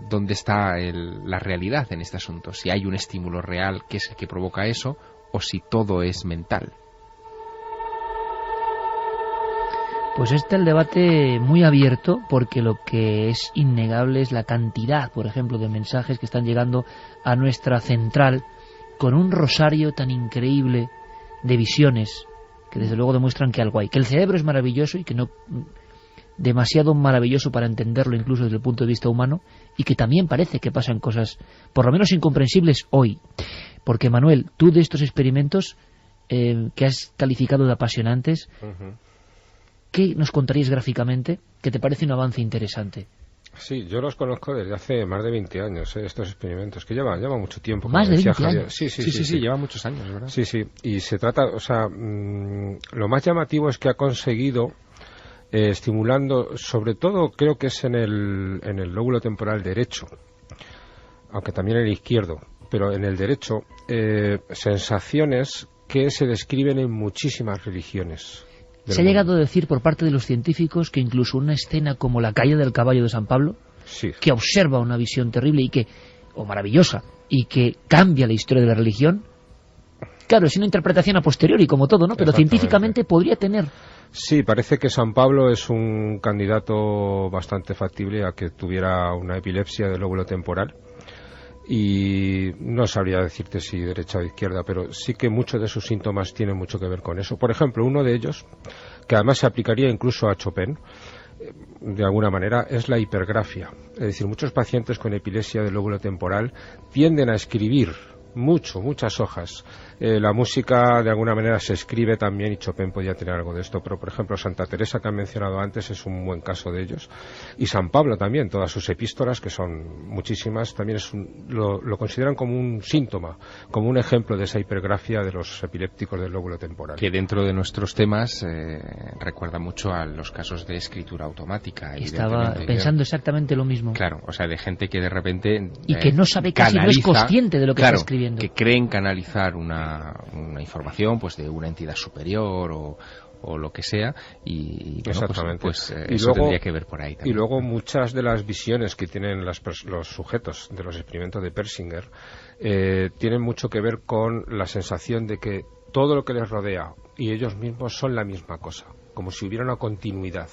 S8: dónde está la realidad en este asunto, si hay un estímulo real que es el que provoca eso o si todo es mental.
S1: Pues está el debate muy abierto, porque lo que es innegable es la cantidad, por ejemplo, de mensajes que están llegando a nuestra central con un rosario tan increíble de visiones que desde luego demuestran que algo hay, que el cerebro es maravilloso y que no demasiado maravilloso para entenderlo incluso desde el punto de vista humano, y que también parece que pasan cosas por lo menos incomprensibles hoy. Porque, Manuel, tú de estos experimentos que has calificado de apasionantes, ¿qué nos contarías gráficamente que te parece un avance interesante?
S6: Sí, yo los conozco desde hace más de 20 años, estos experimentos, que llevan mucho tiempo.
S1: ¿Más de 20 años?
S8: Sí, lleva muchos años, ¿verdad?
S6: Sí, y se trata, lo más llamativo es que ha conseguido, estimulando, sobre todo creo que es en el lóbulo temporal derecho, aunque también en el izquierdo, pero en el derecho, sensaciones que se describen en muchísimas religiones.
S1: Se ha llegado a decir por parte de los científicos que incluso una escena como la caída del caballo de San Pablo, que observa una visión terrible o maravillosa, y que cambia la historia de la religión, claro, es una interpretación a posteriori como todo, ¿no? Pero científicamente podría tener.
S6: Sí, parece que San Pablo es un candidato bastante factible a que tuviera una epilepsia del lóbulo temporal. Y no sabría decirte si derecha o izquierda, pero sí que muchos de sus síntomas tienen mucho que ver con eso. Por ejemplo, uno de ellos, que además se aplicaría incluso a Chopin, de alguna manera, es la hipergrafia. Es decir, muchos pacientes con epilepsia del lóbulo temporal tienden a escribir muchas hojas La música de alguna manera se escribe también, y Chopin podía tener algo de esto, pero por ejemplo Santa Teresa, que han mencionado antes, es un buen caso de ellos, y San Pablo también, todas sus epístolas, que son muchísimas, también lo consideran como un síntoma, como un ejemplo de esa hipergrafia de los epilépticos del lóbulo temporal.
S8: Que dentro de nuestros temas recuerda mucho a los casos de escritura automática.
S1: Estaba pensando exactamente lo mismo.
S8: Claro, o sea, de gente que de repente
S1: y que no sabe casi, no es consciente de lo que está escribiendo.
S8: Que creen canalizar una información pues de una entidad superior o lo que sea, y bueno,
S6: exactamente.
S8: Pues
S6: y
S8: eso
S6: luego,
S8: tendría que ver por ahí también.
S6: Y luego muchas de las visiones que tienen los sujetos de los experimentos de Persinger tienen mucho que ver con la sensación de que todo lo que les rodea y ellos mismos son la misma cosa, como si hubiera una continuidad.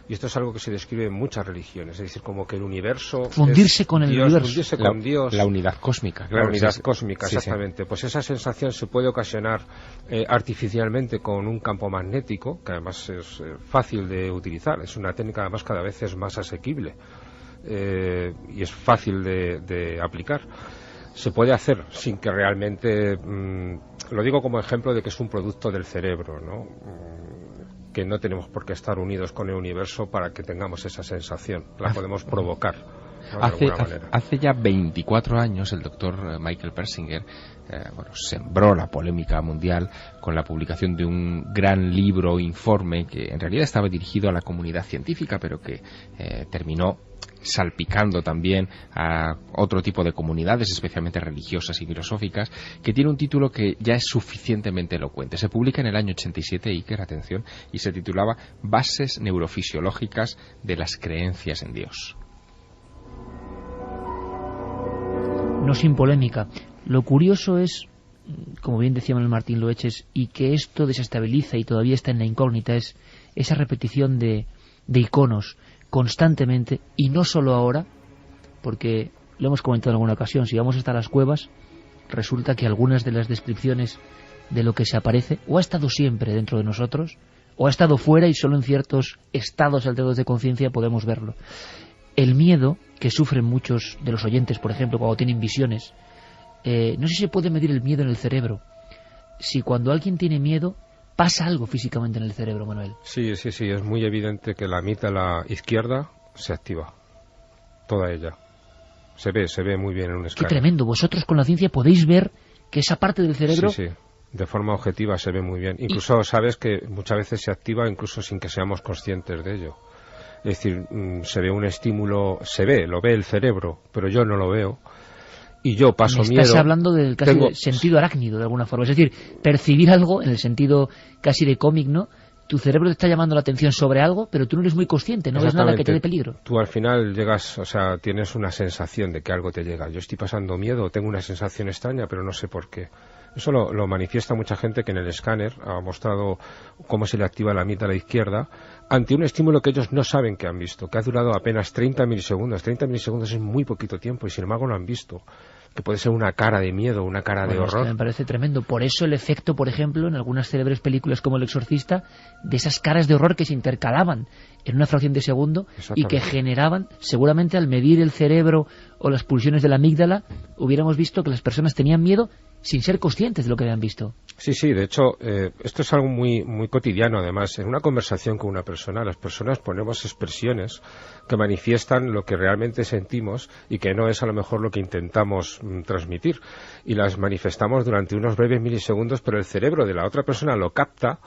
S6: Y esto es algo que se describe en muchas religiones, es decir, como que el universo...
S1: Fundirse con el universo.
S8: Fundirse con Dios. La unidad cósmica.
S6: Claro, la unidad cósmica, exactamente. Sí. Pues esa sensación se puede ocasionar artificialmente con un campo magnético, que además es fácil de utilizar. Es una técnica, además, cada vez es más asequible y es fácil de aplicar. Se puede hacer sin que realmente... lo digo como ejemplo de que es un producto del cerebro, ¿no? Que no tenemos por qué estar unidos con el universo para que tengamos esa sensación. La podemos provocar, ¿no?
S8: Hace ya 24 años el doctor Michael Persinger sembró la polémica mundial con la publicación de un gran libro informe que en realidad estaba dirigido a la comunidad científica, pero que terminó salpicando también a otro tipo de comunidades, especialmente religiosas y filosóficas, que tiene un título que ya es suficientemente elocuente. Se publica en el año 87, Iker, atención, y se titulaba Bases neurofisiológicas de las creencias en Dios.
S1: No sin polémica. Lo curioso es, como bien decía Manuel Martín Loeches, y que esto desestabiliza y todavía está en la incógnita, es esa repetición de iconos constantemente, y no solo ahora, porque lo hemos comentado en alguna ocasión, si vamos hasta las cuevas, resulta que algunas de las descripciones de lo que se aparece o ha estado siempre dentro de nosotros, o ha estado fuera y solo en ciertos estados alterados de conciencia podemos verlo. El miedo que sufren muchos de los oyentes, por ejemplo, cuando tienen visiones, no sé si se puede medir el miedo en el cerebro. Si cuando alguien tiene miedo pasa algo físicamente en el cerebro, Manuel.
S6: Sí, es muy evidente que la amígdala izquierda se activa, toda ella. Se ve muy bien en un escáner.
S1: Qué tremendo, vosotros con la ciencia podéis ver que esa parte del cerebro...
S6: Sí, de forma objetiva se ve muy bien. Incluso sabes que muchas veces se activa incluso sin que seamos conscientes de ello. Es decir, se ve un estímulo, lo ve el cerebro, pero yo no lo veo. Y yo paso miedo.
S1: Estás hablando del casi sentido arácnido, de alguna forma. Es decir, percibir algo en el sentido casi de cómic, ¿no? Tu cerebro te está llamando la atención sobre algo, pero tú no eres muy consciente, no ves nada que te dé peligro.
S6: Tú al final llegas, tienes una sensación de que algo te llega. Yo estoy pasando miedo, tengo una sensación extraña, pero no sé por qué. Eso lo manifiesta mucha gente que en el escáner ha mostrado cómo se le activa la amígdala izquierda ante un estímulo que ellos no saben que han visto, que ha durado apenas 30 milisegundos. 30 milisegundos es muy poquito tiempo y sin embargo lo han visto. Que puede ser una cara de miedo, una cara de horror.
S1: Me parece tremendo. Por eso el efecto, por ejemplo, en algunas célebres películas como El Exorcista, de esas caras de horror que se intercalaban en una fracción de segundo y que generaban, seguramente al medir el cerebro o las pulsiones de la amígdala, hubiéramos visto que las personas tenían miedo sin ser conscientes de lo que habían visto.
S6: Sí, de hecho, esto es algo muy, muy cotidiano, además. En una conversación con una persona, las personas ponemos expresiones que manifiestan lo que realmente sentimos y que no es a lo mejor lo que intentamos transmitir. Y las manifestamos durante unos breves milisegundos, pero el cerebro de la otra persona lo capta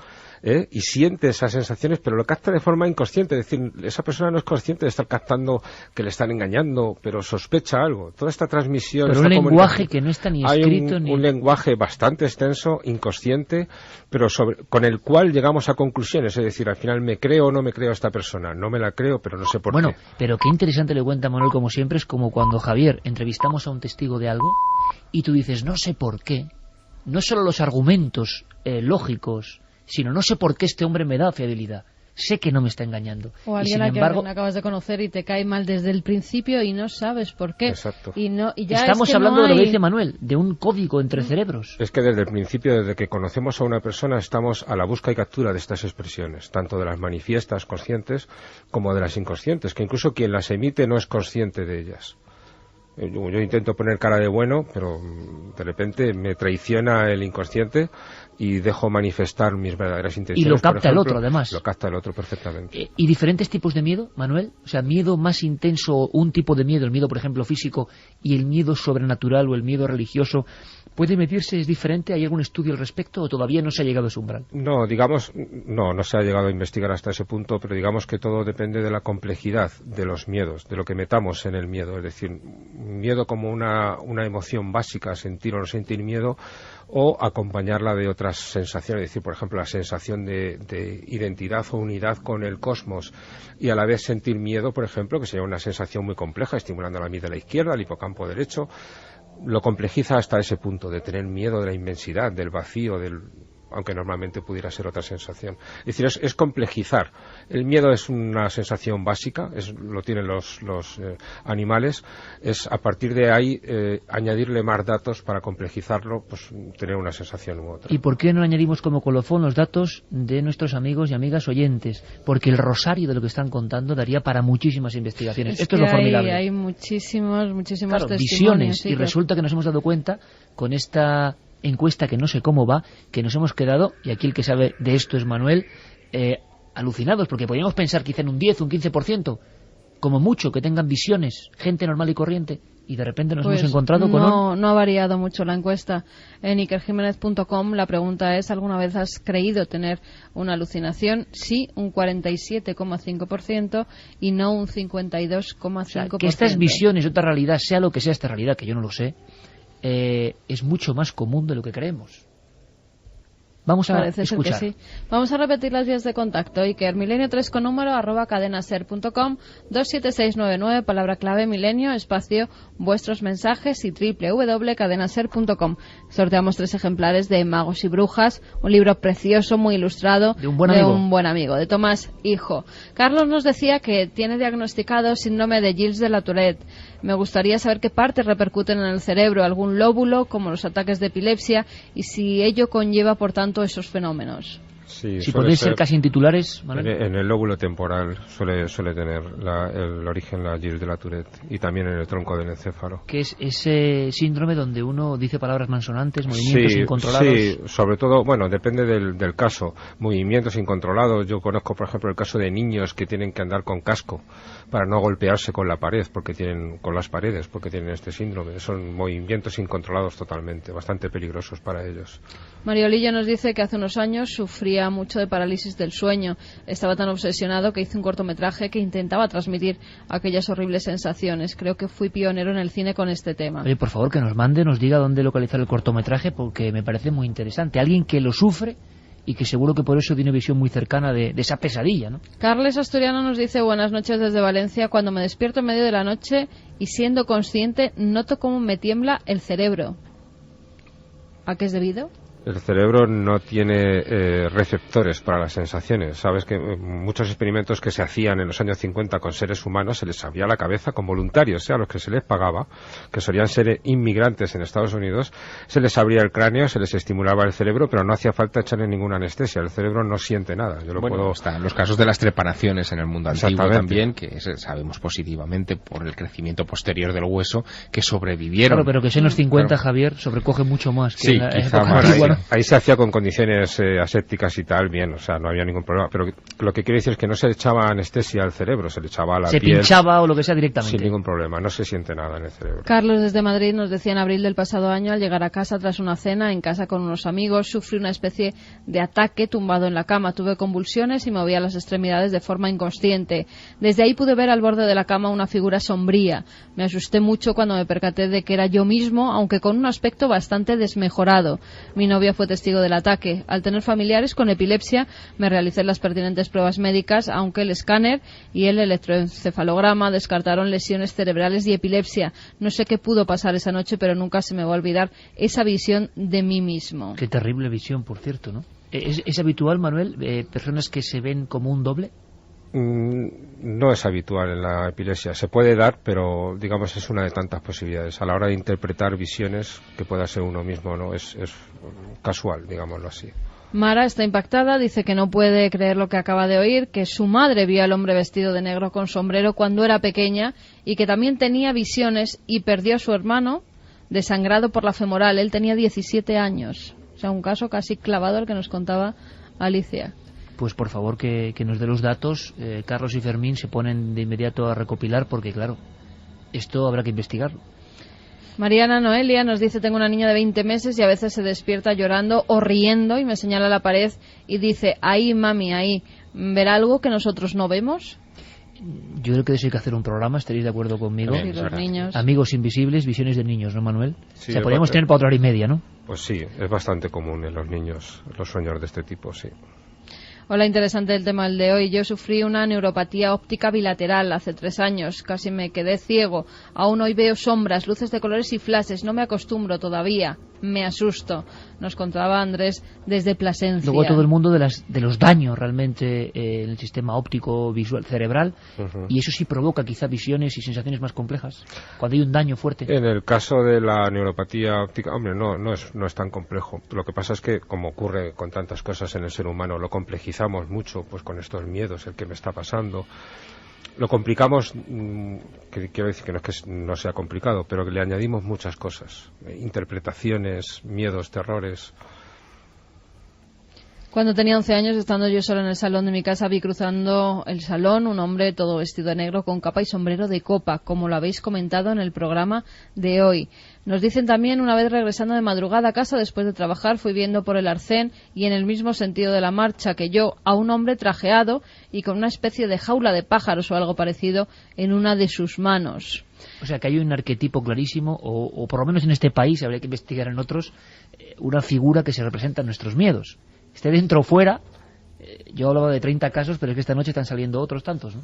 S6: y siente esas sensaciones, pero lo capta de forma inconsciente. Es decir, esa persona no es consciente de estar captando que le están engañando, pero sospecha algo. Toda esta transmisión...
S1: Pero un lenguaje que no está ni escrito ni...
S6: un lenguaje bastante extenso, inconsciente, pero con el cual llegamos a conclusiones. Es decir, al final, ¿me creo o no me creo a esta persona? No me la creo, pero no sé por qué.
S1: Bueno, pero qué interesante le cuenta Manuel, como siempre, es como cuando, Javier, entrevistamos a un testigo de algo y tú dices, no sé por qué, no solo los argumentos lógicos, sino no sé por qué este hombre me da fiabilidad. Sé que no me está engañando.
S2: O alguien a quien acabas de conocer y te cae mal desde el principio y no sabes por qué.
S6: Exacto.
S2: Y ya
S1: estamos hablando de lo que dice Manuel, de un código entre cerebros.
S6: Es que desde el principio, desde que conocemos a una persona, estamos a la búsqueda y captura de estas expresiones, tanto de las manifiestas conscientes como de las inconscientes, que incluso quien las emite no es consciente de ellas. Yo intento poner cara de bueno, pero de repente me traiciona el inconsciente y dejo manifestar mis verdaderas intenciones.
S1: Y lo capta
S6: por ejemplo,
S1: el otro, además.
S6: Lo capta el otro perfectamente.
S1: ¿Y diferentes tipos de miedo, Manuel? O sea, miedo más intenso, un tipo de miedo, el miedo, por ejemplo, físico, y el miedo sobrenatural o el miedo religioso, ¿puede medirse? ¿Es diferente? ¿Hay algún estudio al respecto o todavía no se ha llegado a ese umbral?
S6: No, no se ha llegado a investigar hasta ese punto, pero digamos que todo depende de la complejidad de los miedos, de lo que metamos en el miedo. Es decir, miedo como una emoción básica, sentir o no sentir miedo, o acompañarla de otras sensaciones, es decir, por ejemplo, la sensación de identidad o unidad con el cosmos, y a la vez sentir miedo, por ejemplo, que sería una sensación muy compleja, estimulando la amígdala izquierda, el hipocampo derecho, lo complejiza hasta ese punto de tener miedo de la inmensidad, del vacío, aunque normalmente pudiera ser otra sensación. Es decir, es complejizar. El miedo es una sensación básica, lo tienen los animales, es a partir de ahí añadirle más datos para complejizarlo, pues tener una sensación u otra.
S1: ¿Y por qué no añadimos como colofón los datos de nuestros amigos y amigas oyentes? Porque el rosario de lo que están contando daría para muchísimas investigaciones. Esto es lo formidable.
S2: Hay muchísimos
S1: claro,
S2: testimonios.
S1: Visiones,
S2: sí,
S1: y resulta que nos hemos dado cuenta con esta encuesta que no sé cómo va, que nos hemos quedado, y aquí el que sabe de esto es Manuel, alucinados, porque podríamos pensar quizá en un 10, un 15%, como mucho, que tengan visiones, gente normal y corriente, y de repente nos hemos encontrado con
S2: no ha variado mucho la encuesta. En ikerjimenez.com la pregunta es: ¿alguna vez has creído tener una alucinación? Sí, un 47,5%, y no un 52,5%.
S1: O sea, que estas visiones, otra realidad, sea lo que sea esta realidad, que yo no lo sé, es mucho más común de lo que creemos. Vamos a escuchar.
S2: Que sí. Vamos a repetir las vías de contacto. Iker, milenio3 con número @cadenaser.com, 27699, palabra clave milenio, espacio vuestros mensajes, y www.cadenaser.com. Sorteamos 3 ejemplares de Magos y Brujas, un libro precioso, muy ilustrado,
S1: de un buen
S2: amigo, de Tomás Hijo. Carlos nos decía que tiene diagnosticado síndrome de Gilles de la Tourette. Me gustaría saber qué partes repercuten en el cerebro, algún lóbulo, como los ataques de epilepsia, y si ello conlleva, por tanto, esos fenómenos.
S6: Sí,
S1: si podéis ser casi titulares, Manuel.
S6: En el lóbulo temporal suele tener el origen la Gilles de la Tourette, y también en el tronco del encéfalo.
S1: Que es ese síndrome donde uno dice palabras malsonantes, movimientos incontrolados.
S6: Sí, sobre todo, bueno, depende del caso. Movimientos incontrolados. Yo conozco, por ejemplo, el caso de niños que tienen que andar con casco para no golpearse con las paredes porque tienen este síndrome. Son movimientos incontrolados totalmente, bastante peligrosos para ellos.
S2: Mariolillo nos dice que hace unos años sufría mucho de parálisis del sueño. Estaba tan obsesionado que hizo un cortometraje que intentaba transmitir aquellas horribles sensaciones. Creo que fui pionero en el cine con este tema.
S1: Oye, por favor, que nos diga dónde localizar el cortometraje, porque me parece muy interesante. Alguien que lo sufre y que seguro que por eso tiene visión muy cercana de esa pesadilla, ¿no?
S2: Carles Asturiano nos dice: buenas noches desde Valencia. Cuando me despierto en medio de la noche y siendo consciente, noto cómo me tiembla el cerebro. ¿A qué es debido?
S6: El cerebro no tiene receptores para las sensaciones. Sabes que muchos experimentos que se hacían en los años 50 con seres humanos se les abría la cabeza con voluntarios, a los que se les pagaba, que solían ser inmigrantes en Estados Unidos, se les abría el cráneo, se les estimulaba el cerebro, pero no hacía falta echarle ninguna anestesia. El cerebro no siente nada.
S8: Están los casos de las trepanaciones en el mundo antiguo también, que sabemos positivamente por el crecimiento posterior del hueso que sobrevivieron.
S1: Claro, pero que en los 50, Javier, sobrecoge mucho más que en la época
S6: más
S1: antigua.
S6: Ahí se hacía con condiciones asépticas y tal, bien, o sea, no había ningún problema. Pero lo que quiero decir es que no se le echaba anestesia al cerebro, se le echaba a la piel.
S1: Se pinchaba o lo que sea directamente.
S6: Sin ningún problema, no se siente nada en el cerebro.
S2: Carlos desde Madrid nos decía: en abril del pasado año, al llegar a casa tras una cena en casa con unos amigos, sufrí una especie de ataque tumbado en la cama. Tuve convulsiones y movía las extremidades de forma inconsciente. Desde ahí pude ver al borde de la cama una figura sombría. Me asusté mucho cuando me percaté de que era yo mismo, aunque con un aspecto bastante desmejorado. Mi novia fue testigo del ataque. Al tener familiares con epilepsia, me realicé las pertinentes pruebas médicas, aunque el escáner y el electroencefalograma descartaron lesiones cerebrales y epilepsia. No sé qué pudo pasar esa noche, pero nunca se me va a olvidar esa visión de mí mismo.
S1: Qué terrible visión, por cierto, ¿no? ¿Es habitual, Manuel, personas que se ven como un doble?
S6: No es habitual en la epilepsia. Se puede dar, pero digamos es una de tantas posibilidades. A la hora de interpretar visiones, que pueda ser uno mismo, no es casual, digámoslo así.
S2: Mara está impactada, dice que no puede creer lo que acaba de oír, que su madre vio al hombre vestido de negro con sombrero cuando era pequeña y que también tenía visiones y perdió a su hermano desangrado por la femoral. Él tenía 17 años. O sea, un caso casi clavado al que nos contaba Alicia.
S1: Pues por favor que nos dé los datos. Carlos y Fermín se ponen de inmediato a recopilar porque, claro, esto habrá que investigarlo.
S2: Mariana Noelia nos dice: tengo una niña de 20 meses y a veces se despierta llorando o riendo y me señala la pared y dice: ahí, mami, ahí. ¿Verá algo que nosotros no vemos?
S1: Yo creo que de eso hay que hacer un programa, ¿estaréis de acuerdo conmigo?
S2: Sí, los niños.
S1: Amigos invisibles, visiones de niños, ¿no, Manuel?
S6: Sí,
S1: o sea, podríamos tener para 1 hora y media, ¿no?
S6: Pues sí, es bastante común en los niños los sueños de este tipo, sí.
S2: Hola, interesante el tema de hoy. Yo sufrí una neuropatía óptica bilateral hace 3 años. Casi me quedé ciego. Aún hoy veo sombras, luces de colores y flashes. No me acostumbro todavía. Me asusto. Nos contaba Andrés desde Plasencia.
S1: Luego todo el mundo de los daños realmente en el sistema óptico visual cerebral. Y eso sí provoca quizá visiones y sensaciones más complejas. Cuando hay un daño fuerte.
S6: En el caso de la neuropatía óptica, hombre, no es tan complejo. Lo que pasa es que, como ocurre con tantas cosas en el ser humano, lo complejizamos mucho, pues con estos miedos, el que me está pasando. Lo complicamos, quiero decir que no es que no sea complicado, pero que le añadimos muchas cosas, interpretaciones, miedos, terrores.
S2: Cuando tenía 11 años, estando yo solo en el salón de mi casa, vi cruzando el salón un hombre todo vestido de negro con capa y sombrero de copa, como lo habéis comentado en el programa de hoy. Nos dicen también, una vez regresando de madrugada a casa después de trabajar, fui viendo por el arcén y en el mismo sentido de la marcha que yo a un hombre trajeado y con una especie de jaula de pájaros o algo parecido en una de sus manos.
S1: O sea, que hay un arquetipo clarísimo, o por lo menos en este país, habría que investigar en otros, una figura que se representa en nuestros miedos. Esté dentro o fuera, yo hablaba de 30 casos, pero es que esta noche están saliendo otros tantos, ¿no?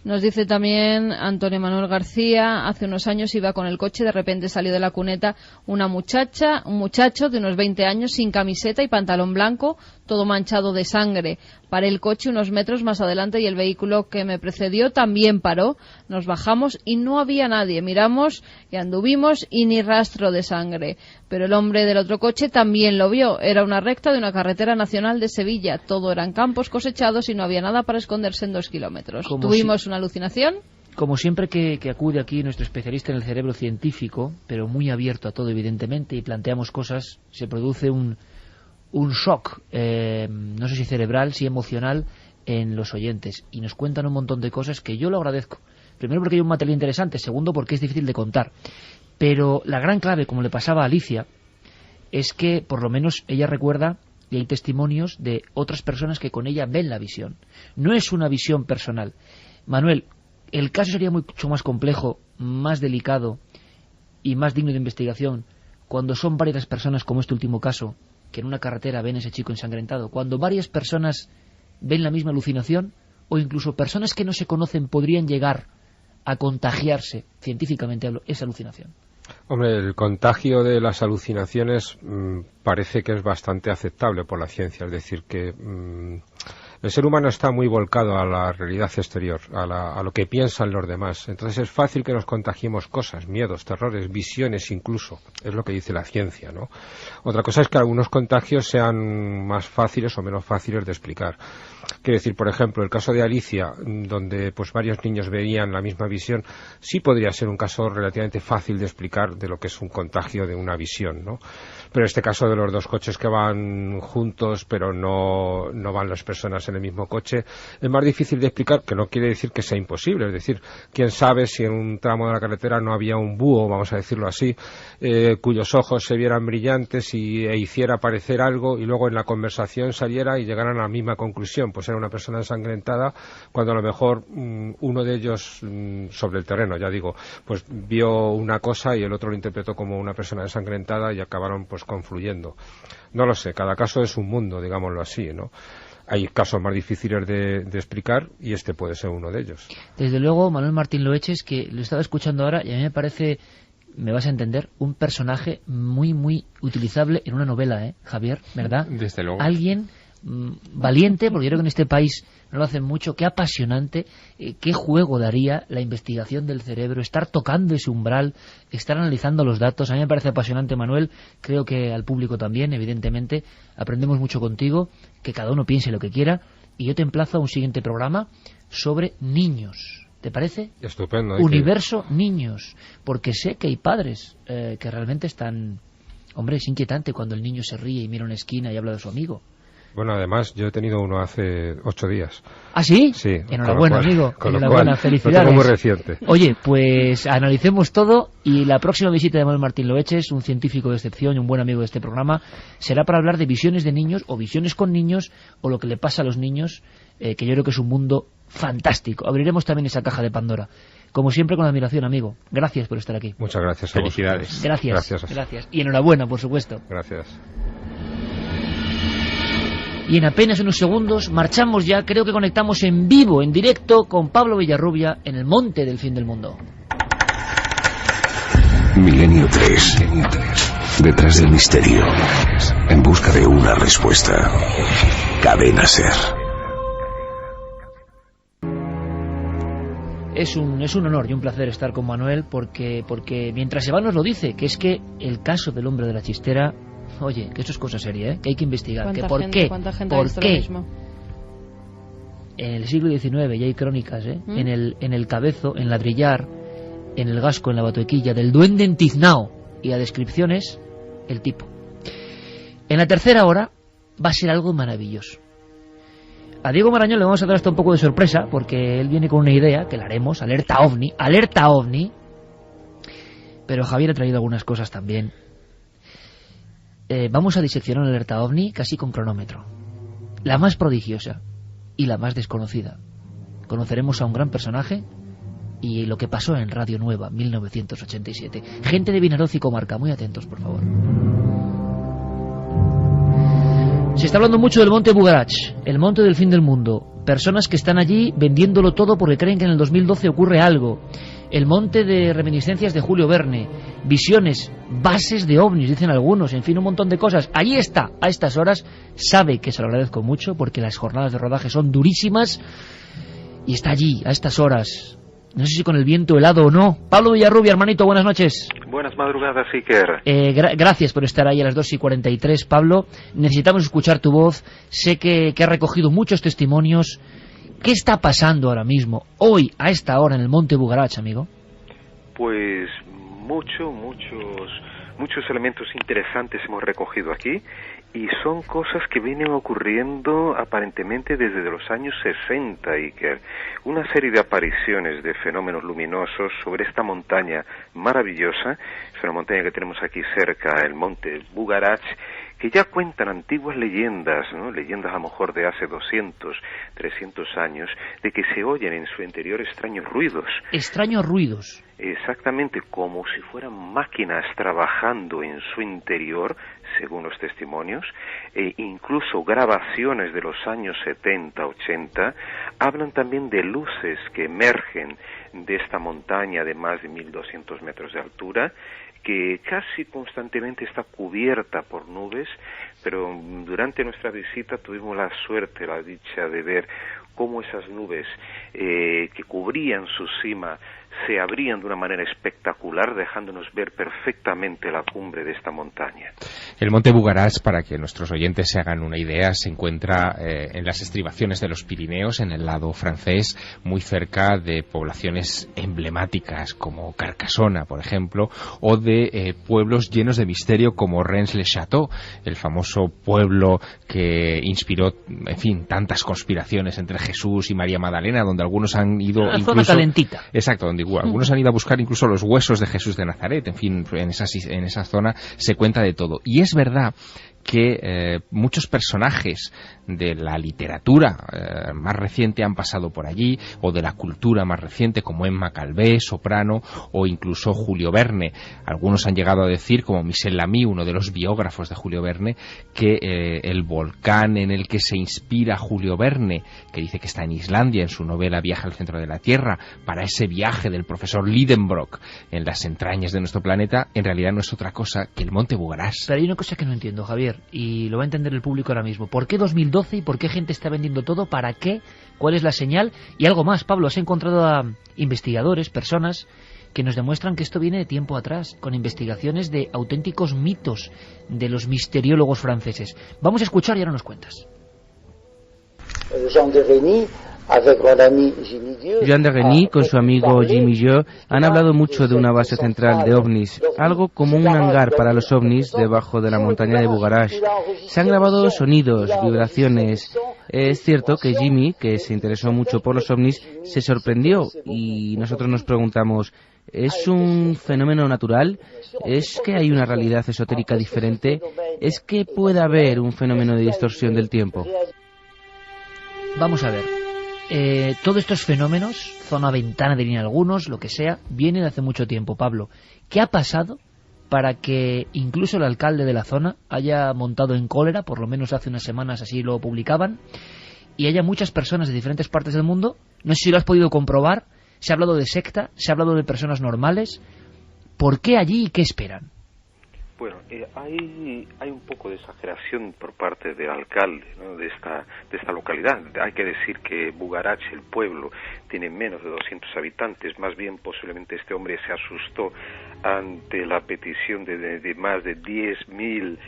S2: Nos dice también Antonio Manuel García: hace unos años iba con el coche, de repente salió de la cuneta un muchacho de unos 20 años sin camiseta y pantalón blanco, todo manchado de sangre. Paré el coche unos metros más adelante y el vehículo que me precedió también paró. Nos bajamos y no había nadie. Miramos y anduvimos y ni rastro de sangre. Pero el hombre del otro coche también lo vio. Era una recta de una carretera nacional de Sevilla. Todo eran campos cosechados y no había nada para esconderse en 2 kilómetros. Tuvimos una alucinación.
S1: Como siempre que acude aquí nuestro especialista en el cerebro científico, pero muy abierto a todo evidentemente, y planteamos cosas, se produce un shock, no sé si cerebral, si emocional, en los oyentes. Y nos cuentan un montón de cosas que yo lo agradezco. Primero porque hay un material interesante, segundo porque es difícil de contar. Pero la gran clave, como le pasaba a Alicia, es que por lo menos ella recuerda, y hay testimonios de otras personas que con ella ven la visión. No es una visión personal. Manuel, el caso sería mucho más complejo, más delicado y más digno de investigación cuando son varias personas, como este último caso, que en una carretera ven a ese chico ensangrentado. Cuando varias personas ven la misma alucinación, o incluso personas que no se conocen podrían llegar a contagiarse, científicamente hablo, esa alucinación.
S6: Hombre, el contagio de las alucinaciones parece que es bastante aceptable por la ciencia, es decir, que el ser humano está muy volcado a la realidad exterior, a lo que piensan los demás. Entonces es fácil que nos contagiemos cosas, miedos, terrores, visiones incluso. Es lo que dice la ciencia, ¿no? Otra cosa es que algunos contagios sean más fáciles o menos fáciles de explicar. Quiero decir, por ejemplo, el caso de Alicia, donde pues varios niños veían la misma visión, sí podría ser un caso relativamente fácil de explicar de lo que es un contagio de una visión, ¿no? Pero este caso de los 2 coches que van juntos, pero no van las personas en el mismo coche, es más difícil de explicar, que no quiere decir que sea imposible. Es decir, quién sabe si en un tramo de la carretera no había un búho, vamos a decirlo así, cuyos ojos se vieran brillantes e hiciera aparecer algo, y luego en la conversación saliera y llegaran a la misma conclusión. Pues era una persona ensangrentada, cuando a lo mejor uno de ellos, sobre el terreno, ya digo, pues vio una cosa y el otro lo interpretó como una persona ensangrentada y acabaron pues confluyendo. No lo sé, cada caso es un mundo, digámoslo así, ¿no? Hay casos más difíciles de explicar y este puede ser uno de ellos.
S1: Desde luego, Manuel Martín Loeches, que lo estaba escuchando ahora y a mí me parece, me vas a entender, un personaje muy, muy utilizable en una novela, Javier, ¿verdad?
S8: Desde luego.
S1: Alguien valiente, porque yo creo que en este país no lo hacen mucho, qué apasionante, qué juego daría la investigación del cerebro, estar tocando ese umbral, estar analizando los datos. A mí me parece apasionante, Manuel, creo que al público también, evidentemente, aprendemos mucho contigo, que cada uno piense lo que quiera, y yo te emplazo a un siguiente programa sobre niños. ¿Te parece?
S6: Estupendo.
S1: Universo niños, porque sé que hay padres que realmente están... Hombre, es inquietante cuando el niño se ríe y mira una esquina y habla de su amigo.
S6: Bueno, además, yo he tenido uno hace 8 días.
S1: ¿Ah, sí?
S6: Sí.
S1: Enhorabuena, amigo.
S6: Enhorabuena,
S1: felicidades.
S6: Lo tengo muy reciente.
S1: Oye, pues analicemos todo y la próxima visita de Manuel Martín Loeches, un científico de excepción y un buen amigo de este programa, será para hablar de visiones de niños o visiones con niños o lo que le pasa a los niños, que yo creo que es un mundo fantástico. Abriremos también esa caja de Pandora. Como siempre, con admiración, amigo. Gracias por estar aquí.
S6: Muchas gracias.
S8: Felicidades.
S1: Gracias. Y enhorabuena, por supuesto.
S6: Gracias.
S1: Y en apenas unos segundos marchamos ya, creo que conectamos en vivo, en directo, con Pablo Villarrubia en el monte del fin del mundo.
S10: Milenio 3. Detrás del misterio. En busca de una respuesta. Cadena SER.
S1: Es un honor y un placer estar con Manuel porque mientras se va nos lo dice, que es que el caso del hombre de la chistera, oye, que esto es cosa seria, ¿eh? Que hay que investigar, que por qué, en el siglo XIX ya hay crónicas, en el Cabezo, en Ladrillar, en el Gasco, en la Batuequilla, del duende en Tiznao, y la descripción es el tipo. En la tercera hora va a ser algo maravilloso. A Diego Marañón le vamos a dar hasta un poco de sorpresa, porque él viene con una idea, que la haremos, alerta ovni, pero Javier ha traído algunas cosas también. Vamos a diseccionar la alerta ovni casi con cronómetro. La más prodigiosa y la más desconocida. Conoceremos a un gran personaje y lo que pasó en Radio Nueva, 1987. Gente de Vinaroz y comarca, muy atentos, por favor. Se está hablando mucho del monte Bugarach, el monte del fin del mundo. Personas que están allí vendiéndolo todo porque creen que en el 2012 ocurre algo. El monte de reminiscencias de Julio Verne, visiones, bases de ovnis, dicen algunos, en fin, un montón de cosas. Allí está, a estas horas, sabe que se lo agradezco mucho porque las jornadas de rodaje son durísimas y está allí, a estas horas. No sé si con el viento helado o no. Pablo Villarrubia, hermanito, buenas noches.
S11: Buenas madrugadas, Iker.
S1: Gracias por estar ahí a las 2:43, Pablo. Necesitamos escuchar tu voz. Sé que has recogido muchos testimonios. ¿Qué está pasando ahora mismo, hoy, a esta hora, en el monte Bugarach, amigo?
S11: Pues muchos elementos interesantes hemos recogido aquí y son cosas que vienen ocurriendo aparentemente desde los años 60, Iker. Una serie de apariciones de fenómenos luminosos sobre esta montaña maravillosa, es una montaña que tenemos aquí cerca, el monte Bugarach, que ya cuentan antiguas leyendas, ¿no? Leyendas a lo mejor de hace 200, 300 años, de que se oyen en su interior extraños ruidos.
S1: ¿Extraños ruidos?
S11: Exactamente, como si fueran máquinas trabajando en su interior, según los testimonios, e incluso grabaciones de los años 70, 80, hablan también de luces que emergen de esta montaña de más de 1.200 metros de altura, que casi constantemente está cubierta por nubes, pero durante nuestra visita tuvimos la suerte, la dicha de ver cómo esas nubes que cubrían su cima se abrían de una manera espectacular, dejándonos ver perfectamente la cumbre de esta montaña.
S8: El monte Bugarach, para que nuestros oyentes se hagan una idea, se encuentra en las estribaciones de los Pirineos, en el lado francés, muy cerca de poblaciones emblemáticas como Carcassona, por ejemplo, o de pueblos llenos de misterio como Rennes-le-Château, el famoso pueblo que inspiró, en fin, tantas conspiraciones entre Jesús y María Magdalena, donde algunos han ido
S1: una
S8: incluso...
S1: zona calentita.
S8: Exacto, donde algunos han ido a buscar incluso los huesos de Jesús de Nazaret. En fin, en esa zona se cuenta de todo. Y es verdad que muchos personajes de la literatura más reciente han pasado por allí, o de la cultura más reciente, como Emma Calvé, soprano, o incluso Julio Verne. Algunos han llegado a decir, como Michel Lamy, uno de los biógrafos de Julio Verne, que el volcán en el que se inspira Julio Verne, que dice que está en Islandia, en su novela Viaje al centro de la Tierra, para ese viaje del profesor Lidenbrock en las entrañas de nuestro planeta, en realidad no es otra cosa que el monte Bugarach.
S1: Pero hay una cosa que no entiendo, Javier. entender, y lo va a entender el público ahora mismo. ¿Por qué 2012 y por qué gente está vendiendo todo? ¿Para qué? ¿Cuál es la señal? Y algo más, Pablo, has encontrado a investigadores, personas que nos demuestran que esto viene de tiempo atrás, con investigaciones de auténticos mitos de los misteriólogos franceses. Vamos a escuchar y ahora nos cuentas.
S12: Jean de Reny con su amigo Jimmy Joe han hablado mucho de una base central de ovnis, algo como un hangar para los ovnis debajo de la montaña de Bugarache. Se han grabado sonidos, vibraciones. Es cierto que Jimmy, que se interesó mucho por los ovnis, se sorprendió y nosotros nos preguntamos, ¿es un fenómeno natural? ¿Es que hay una realidad esotérica diferente? ¿Es que puede haber un fenómeno de distorsión del tiempo?
S1: Vamos a ver. Todos estos fenómenos, zona ventana dirían algunos, lo que sea, vienen de hace mucho tiempo, Pablo. ¿Qué ha pasado para que incluso el alcalde de la zona haya montado en cólera, por lo menos hace unas semanas así lo publicaban, y haya muchas personas de diferentes partes del mundo? No sé si lo has podido comprobar. Se ha hablado de secta, se ha hablado de personas normales. ¿Por qué allí y qué esperan?
S11: Bueno, hay un poco de exageración por parte del alcalde, ¿no?, de esta localidad. Hay que decir que Bugarache, el pueblo, tiene menos de 200 habitantes. Más bien, posiblemente este hombre se asustó ante la petición de más de 10.000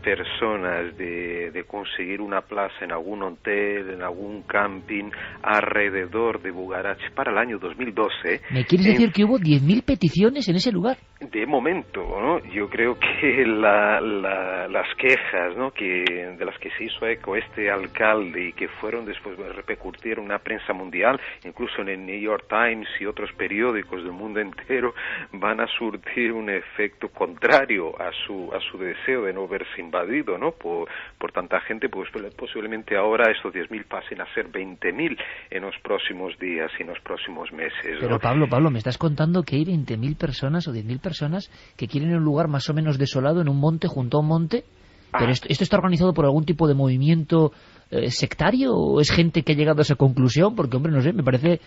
S11: personas de conseguir una plaza en algún hotel, en algún camping alrededor de Bugarache para el año 2012.
S1: ¿Me quieres decir que hubo 10.000 peticiones en ese lugar?
S11: De momento, ¿no? Yo creo que las quejas, ¿no?, de las que se hizo eco este alcalde y que fueron después repercutir en una prensa mundial, incluso en el New York Times y otros periódicos del mundo entero, van a surtir un efecto contrario a su deseo de no verse invadido, ¿no?, por tanta gente. Pues posiblemente ahora estos 10.000 pasen a ser 20.000 en los próximos días y en los próximos meses, ¿no?
S1: Pero Pablo, me estás contando que hay 20.000 personas o 10.000 personas que quieren un lugar más o menos desolado en un monte, junto a un monte. ¿Pero esto está organizado por algún tipo de movimiento sectario o es gente que ha llegado a esa conclusión? Porque, hombre, no sé, me parece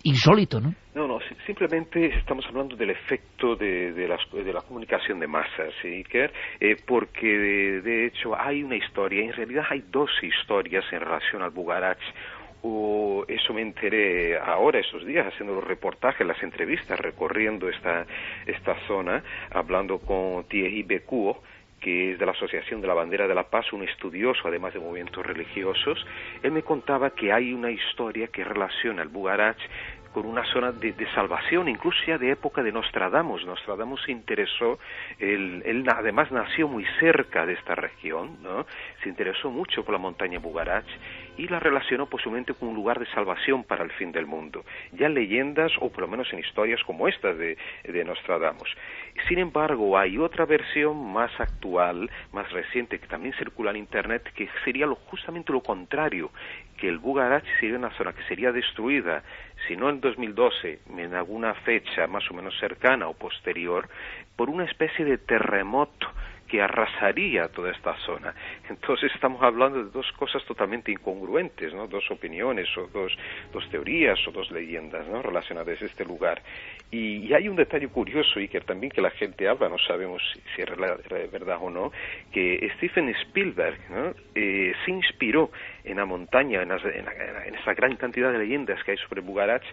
S1: insólito, ¿no?
S11: No, simplemente estamos hablando del efecto de la comunicación de masas, ¿sí, Iker? Porque de hecho hay una historia, en realidad hay dos historias en relación al Bugarache. Eso me enteré ahora, estos días, haciendo los reportajes, las entrevistas, recorriendo esta zona, hablando con Thierry Becourt, que es de la Asociación de la Bandera de la Paz, un estudioso, además de movimientos religiosos. Él me contaba que hay una historia que relaciona el Bugarache con una zona de salvación, incluso ya de época de Nostradamus. Nostradamus se interesó, él además nació muy cerca de esta región, ¿no? Se interesó mucho por la montaña Bugarache y la relacionó posiblemente con un lugar de salvación para el fin del mundo. Ya leyendas, o por lo menos en historias como estas de Nostradamus. Sin embargo, hay otra versión más actual, más reciente, que también circula en Internet, que sería justamente lo contrario, que el Bugarache sería una zona que sería destruida, si no en 2012, en alguna fecha más o menos cercana o posterior, por una especie de terremoto que arrasaría toda esta zona. Entonces estamos hablando de dos cosas totalmente incongruentes, ¿no? Dos opiniones o dos teorías o dos leyendas, ¿no?, relacionadas a este lugar. Y hay un detalle curioso, y que también que la gente habla, no sabemos si es verdad o no, que Steven Spielberg, ¿no?, se inspiró en la montaña, en esa gran cantidad de leyendas que hay sobre Bugarache,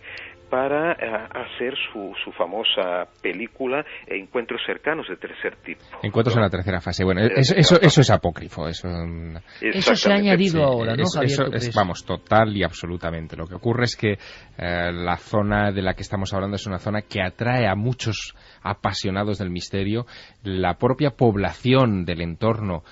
S11: para hacer su famosa película Encuentros cercanos de tercer tipo.
S8: Encuentros, ¿no?, en la tercera fase. Bueno, eso es apócrifo. Eso
S1: se ha añadido ahora, ¿no, Javier?
S8: Eso es, vamos, total y absolutamente. Lo que ocurre es que la zona de la que estamos hablando es una zona que atrae a muchos apasionados del misterio. La propia población del entorno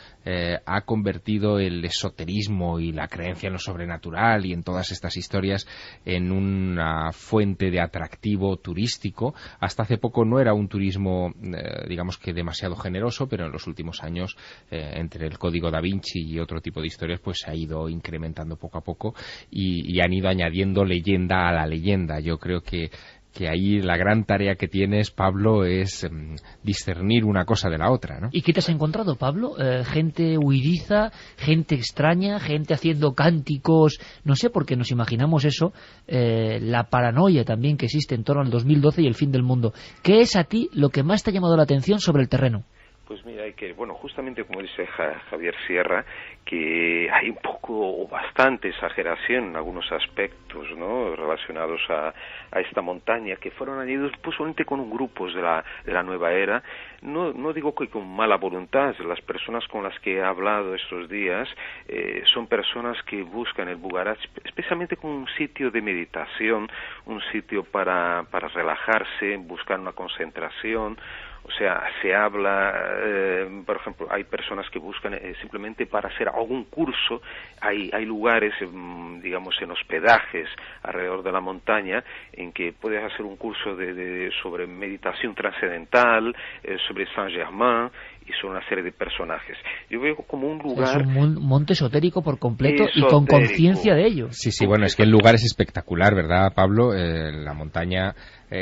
S8: ha convertido el esoterismo y la creencia en lo sobrenatural y en todas estas historias en una fuente de atractivo turístico. Hasta hace poco no era un turismo, digamos que demasiado generoso, pero en los últimos años, entre el Código Da Vinci y otro tipo de historias, pues se ha ido incrementando poco a poco y han ido añadiendo leyenda a la leyenda. Yo creo que ahí la gran tarea que tienes, Pablo, es discernir una cosa de la otra, ¿no?
S1: ¿Y qué te has encontrado, Pablo? Gente huidiza, gente extraña, gente haciendo cánticos, no sé, porque nos imaginamos eso, la paranoia también que existe en torno al 2012 y el fin del mundo. ¿Qué es a ti lo que más te ha llamado la atención sobre el terreno?
S11: Pues mira, hay que, bueno, justamente como dice Javier Sierra, que hay un poco o bastante exageración en algunos aspectos, ¿no?, relacionados a esta montaña, que fueron añadidos pues solamente con grupos de la nueva era. No digo que con mala voluntad. Las personas con las que he hablado estos días son personas que buscan el Bugarach especialmente como un sitio de meditación, un sitio para relajarse, buscar una concentración. O sea, se habla, por ejemplo, hay personas que buscan simplemente para hacer algún curso. Hay lugares, digamos, en hospedajes alrededor de la montaña en que puedes hacer un curso sobre meditación trascendental, sobre Saint-Germain y sobre una serie de personajes. Yo veo como un lugar...
S1: Es un monte esotérico por completo y con conciencia de ello.
S8: Sí, bueno, es que el lugar es espectacular, ¿verdad, Pablo? La montaña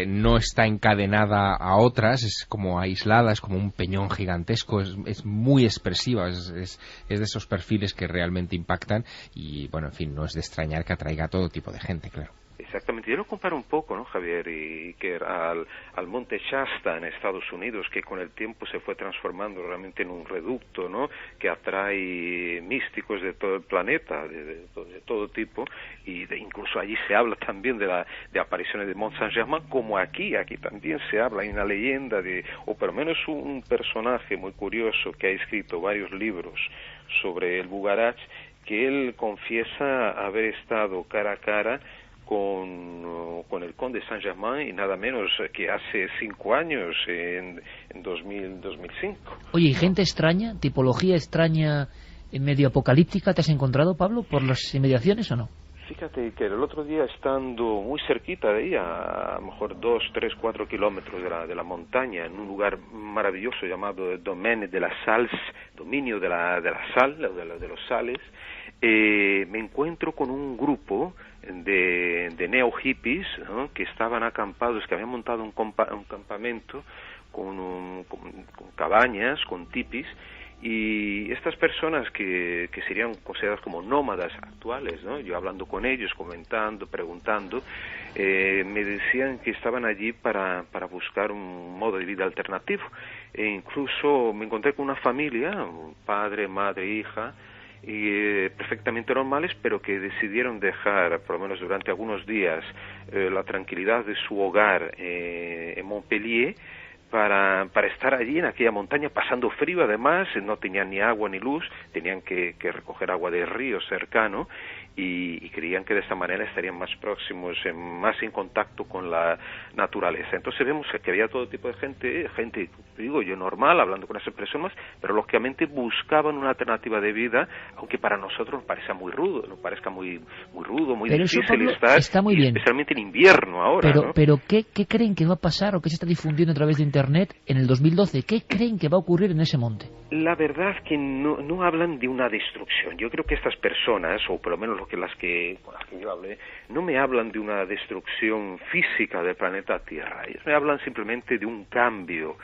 S8: no está encadenada a otras, es como aislada, es como un peñón gigantesco, es muy expresiva, es de esos perfiles que realmente impactan y, bueno, en fin, no es de extrañar que atraiga a todo tipo de gente, claro.
S11: Exactamente, yo lo comparo un poco, ¿no, Javier? Y que al monte Shasta en Estados Unidos, que con el tiempo se fue transformando realmente en un reducto, ¿no?, que atrae místicos de todo el planeta, de todo tipo, y incluso allí se habla también de apariciones de Mont Saint-Germain, como aquí también se habla, hay una leyenda o por lo menos un personaje muy curioso que ha escrito varios libros sobre el Bugarach, que él confiesa haber estado cara a cara con el conde Saint-Germain y nada menos que hace 5 años, en 2005.
S1: Oye, ¿y gente extraña, tipología extraña, medio apocalíptica, te has encontrado, Pablo, por las inmediaciones o no?
S11: Fíjate que el otro día, estando muy cerquita de ella, a lo mejor 2, 3, 4 kilómetros de la montaña, en un lugar maravilloso llamado Domaine de la Sals, dominio de la sal, de los sales, me encuentro con un grupo de neo-hippies, ¿no?, que estaban acampados, que habían montado un campamento con cabañas, con tipis, y estas personas que serían consideradas como nómadas actuales, ¿no?, yo hablando con ellos, comentando, preguntando, me decían que estaban allí para buscar un modo de vida alternativo. E incluso me encontré con una familia, un padre, madre, hija, y perfectamente normales, pero que decidieron dejar, por lo menos durante algunos días, la tranquilidad de su hogar en Montpellier para estar allí en aquella montaña pasando frío. Además no tenían ni agua ni luz, tenían que recoger agua del río cercano y creían que de esta manera estarían más próximos, más en contacto con la naturaleza. Entonces vemos que había todo tipo de gente, digo yo, normal, hablando con esas personas, pero lógicamente buscaban una alternativa de vida, aunque para nosotros nos parezca muy rudo, muy
S1: pero
S11: difícil
S1: eso, Pablo,
S11: estar,
S1: está muy bien.
S11: especialmente en invierno ahora, ¿no?
S1: Pero ¿qué creen que va a pasar o qué se está difundiendo a través de Internet en el 2012? ¿Qué creen que va a ocurrir en ese monte?
S11: La verdad que no hablan de una destrucción. Yo creo que estas personas, o por lo menos con las que yo hablé, no me hablan de una destrucción física del planeta Tierra. Ellos me hablan simplemente de un cambio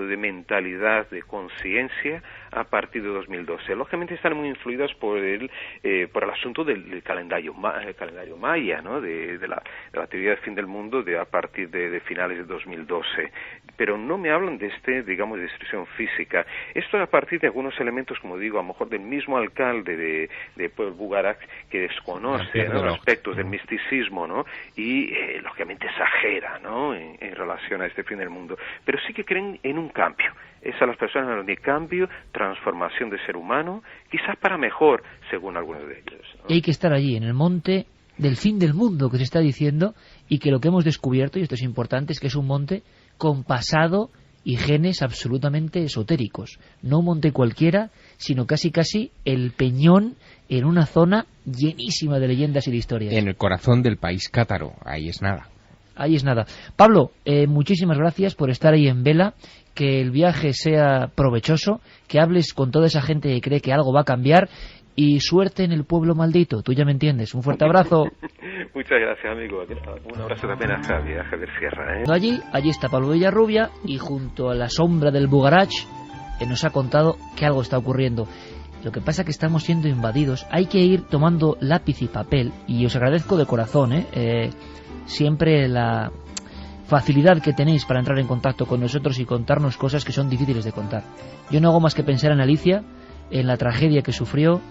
S11: de mentalidad, de conciencia a partir de 2012. Lógicamente están muy influidas por el asunto del calendario maya, ¿no?, de la teoría del fin del mundo a partir de finales de 2012. Pero no me hablan de digamos, destrucción física. Esto es a partir de algunos elementos, como digo, a lo mejor del mismo alcalde de Pueblo Bugarach, que desconoce, ¿no?, los aspectos del misticismo, ¿no?, y lógicamente exagera, ¿no?, en relación a este fin del mundo. Pero sí que creen en un cambio. Esas las personas de cambio, transformación del ser humano, quizás para mejor, según algunos de ellos, ¿no?
S1: Y hay que estar allí, en el monte del fin del mundo que se está diciendo, y que lo que hemos descubierto, y esto es importante, es que es un monte con pasado y genes absolutamente esotéricos. No un monte cualquiera, sino casi el peñón en una zona llenísima de leyendas y de historias.
S8: En el corazón del país cátaro, ahí es nada.
S1: Ahí es nada. Pablo, muchísimas gracias por estar ahí en vela, que el viaje sea provechoso, que hables con toda esa gente que cree que algo va a cambiar, y suerte en el pueblo maldito, tú ya me entiendes. Un fuerte abrazo.
S11: Muchas gracias, amigo. Un abrazo también a Javier Sierra, ¿eh?
S1: Allí está Pablo Villarrubia, y junto a la sombra del Bugarach nos ha contado que algo está ocurriendo. Lo que pasa es que estamos siendo invadidos. Hay que ir tomando lápiz y papel, y os agradezco de corazón, siempre facilidad que tenéis para entrar en contacto con nosotros y contarnos cosas que son difíciles de contar. Yo no hago más que pensar en Alicia, en la tragedia que sufrió,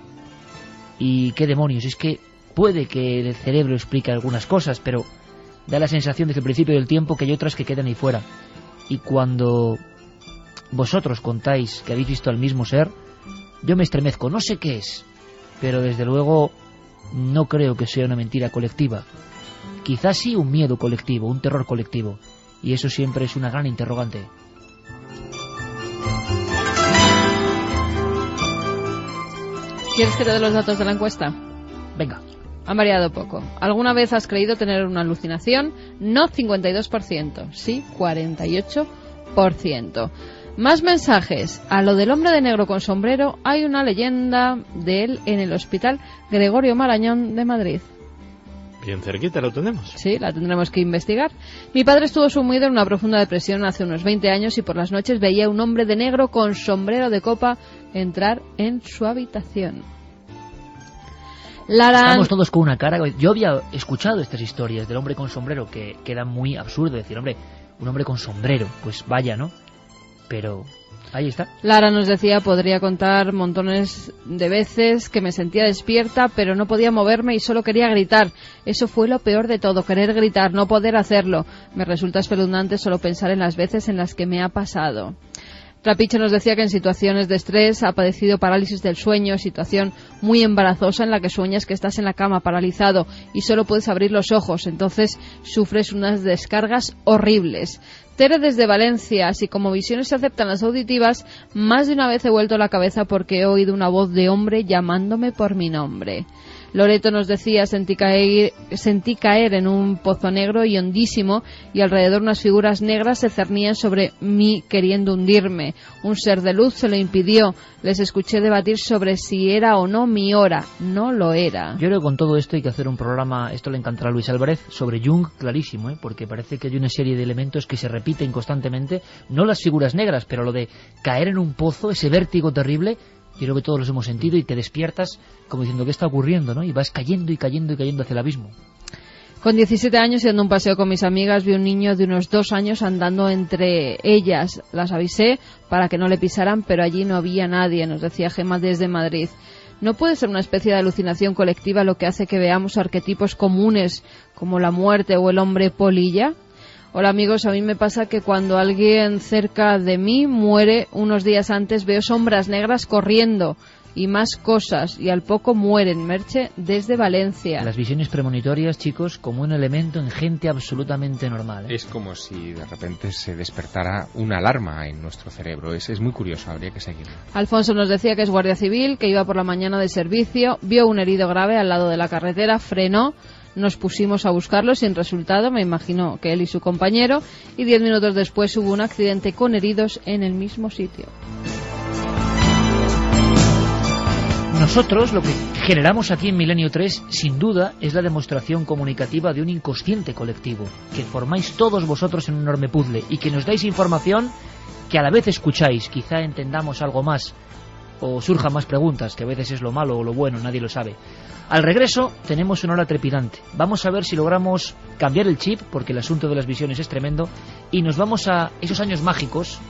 S1: y qué demonios, es que puede que el cerebro explique algunas cosas, pero da la sensación desde el principio del tiempo que hay otras que quedan ahí fuera. Y cuando vosotros contáis que habéis visto al mismo ser, yo me estremezco, no sé qué es, pero desde luego no creo que sea una mentira colectiva. Quizás sí un miedo colectivo, un terror colectivo, y eso siempre es una gran interrogante.
S2: ¿Quieres que te dé los datos de la encuesta?
S1: Venga.
S2: Han variado poco. ¿Alguna vez has creído tener una alucinación? No 52%, sí 48%. Más mensajes. A lo del hombre de negro con sombrero hay una leyenda de él en el Hospital Gregorio Marañón de Madrid.
S5: Bien cerquita lo tenemos.
S2: Sí, la tendremos que investigar. Mi padre estuvo sumido en una profunda depresión hace unos 20 años y por las noches veía a un hombre de negro con sombrero de copa entrar en su habitación.
S1: Estamos todos con una cara. Yo había escuchado estas historias del hombre con sombrero que queda muy absurdo decir, hombre, un hombre con sombrero, pues vaya, ¿no? Pero ahí está.
S2: Lara nos decía, podría contar montones de veces que me sentía despierta, pero no podía moverme y solo quería gritar. Eso fue lo peor de todo, querer gritar, no poder hacerlo. Me resulta espeluznante solo pensar en las veces en las que me ha pasado. Trapiche nos decía que en situaciones de estrés ha padecido parálisis del sueño, situación muy embarazosa en la que sueñas que estás en la cama paralizado y solo puedes abrir los ojos, entonces sufres unas descargas horribles. Tere desde Valencia, así como visiones se aceptan las auditivas, más de una vez he vuelto la cabeza porque he oído una voz de hombre llamándome por mi nombre. Loreto nos decía, sentí caer en un pozo negro y hondísimo y alrededor unas figuras negras se cernían sobre mí queriendo hundirme. Un ser de luz se lo impidió. Les escuché debatir sobre si era o no mi hora. No lo era.
S1: Yo creo que con todo esto hay que hacer un programa, esto le encantará a Luis Álvarez, sobre Jung, clarísimo, porque parece que hay una serie de elementos que se repiten constantemente, no las figuras negras, pero lo de caer en un pozo, ese vértigo terrible. Yo creo que todos los hemos sentido y te despiertas como diciendo ¿qué está ocurriendo? ¿No? Y vas cayendo y cayendo y cayendo hacia el abismo.
S2: Con 17 años y dando un paseo con mis amigas vi un niño de unos 2 años andando entre ellas. Las avisé para que no le pisaran, pero allí no había nadie, nos decía Gemma desde Madrid. ¿No puede ser una especie de alucinación colectiva lo que hace que veamos arquetipos comunes como la muerte o el hombre polilla? Hola amigos, a mí me pasa que cuando alguien cerca de mí muere, unos días antes veo sombras negras corriendo y más cosas, y al poco mueren. Merche desde Valencia.
S1: Las visiones premonitorias, chicos, como un elemento en gente absolutamente normal, ¿eh?
S8: Es como si de repente se despertara una alarma en nuestro cerebro. Es muy curioso, habría que seguirlo.
S2: Alfonso nos decía que es guardia civil, que iba por la mañana de servicio, vio un herido grave al lado de la carretera, frenó. Nos pusimos a buscarlo sin resultado, me imagino que él y su compañero, y 10 minutos después hubo un accidente con heridos en el mismo sitio.
S1: Nosotros lo que generamos aquí en Milenio 3, sin duda, es la demostración comunicativa de un inconsciente colectivo, que formáis todos vosotros en un enorme puzzle y que nos dais información que a la vez escucháis. Quizá entendamos algo más o surjan más preguntas, que a veces es lo malo o lo bueno, nadie lo sabe. Al regreso tenemos una hora trepidante. Vamos a ver si logramos cambiar el chip, porque el asunto de las visiones es tremendo, y nos vamos a esos años mágicos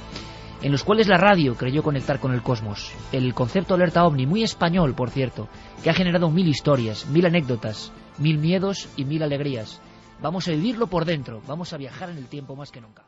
S1: en los cuales la radio creyó conectar con el cosmos. El concepto alerta ovni, muy español, por cierto, que ha generado 1000 historias, 1000 anécdotas, 1000 miedos y 1000 alegrías. Vamos a vivirlo por dentro, vamos a viajar en el tiempo más que nunca.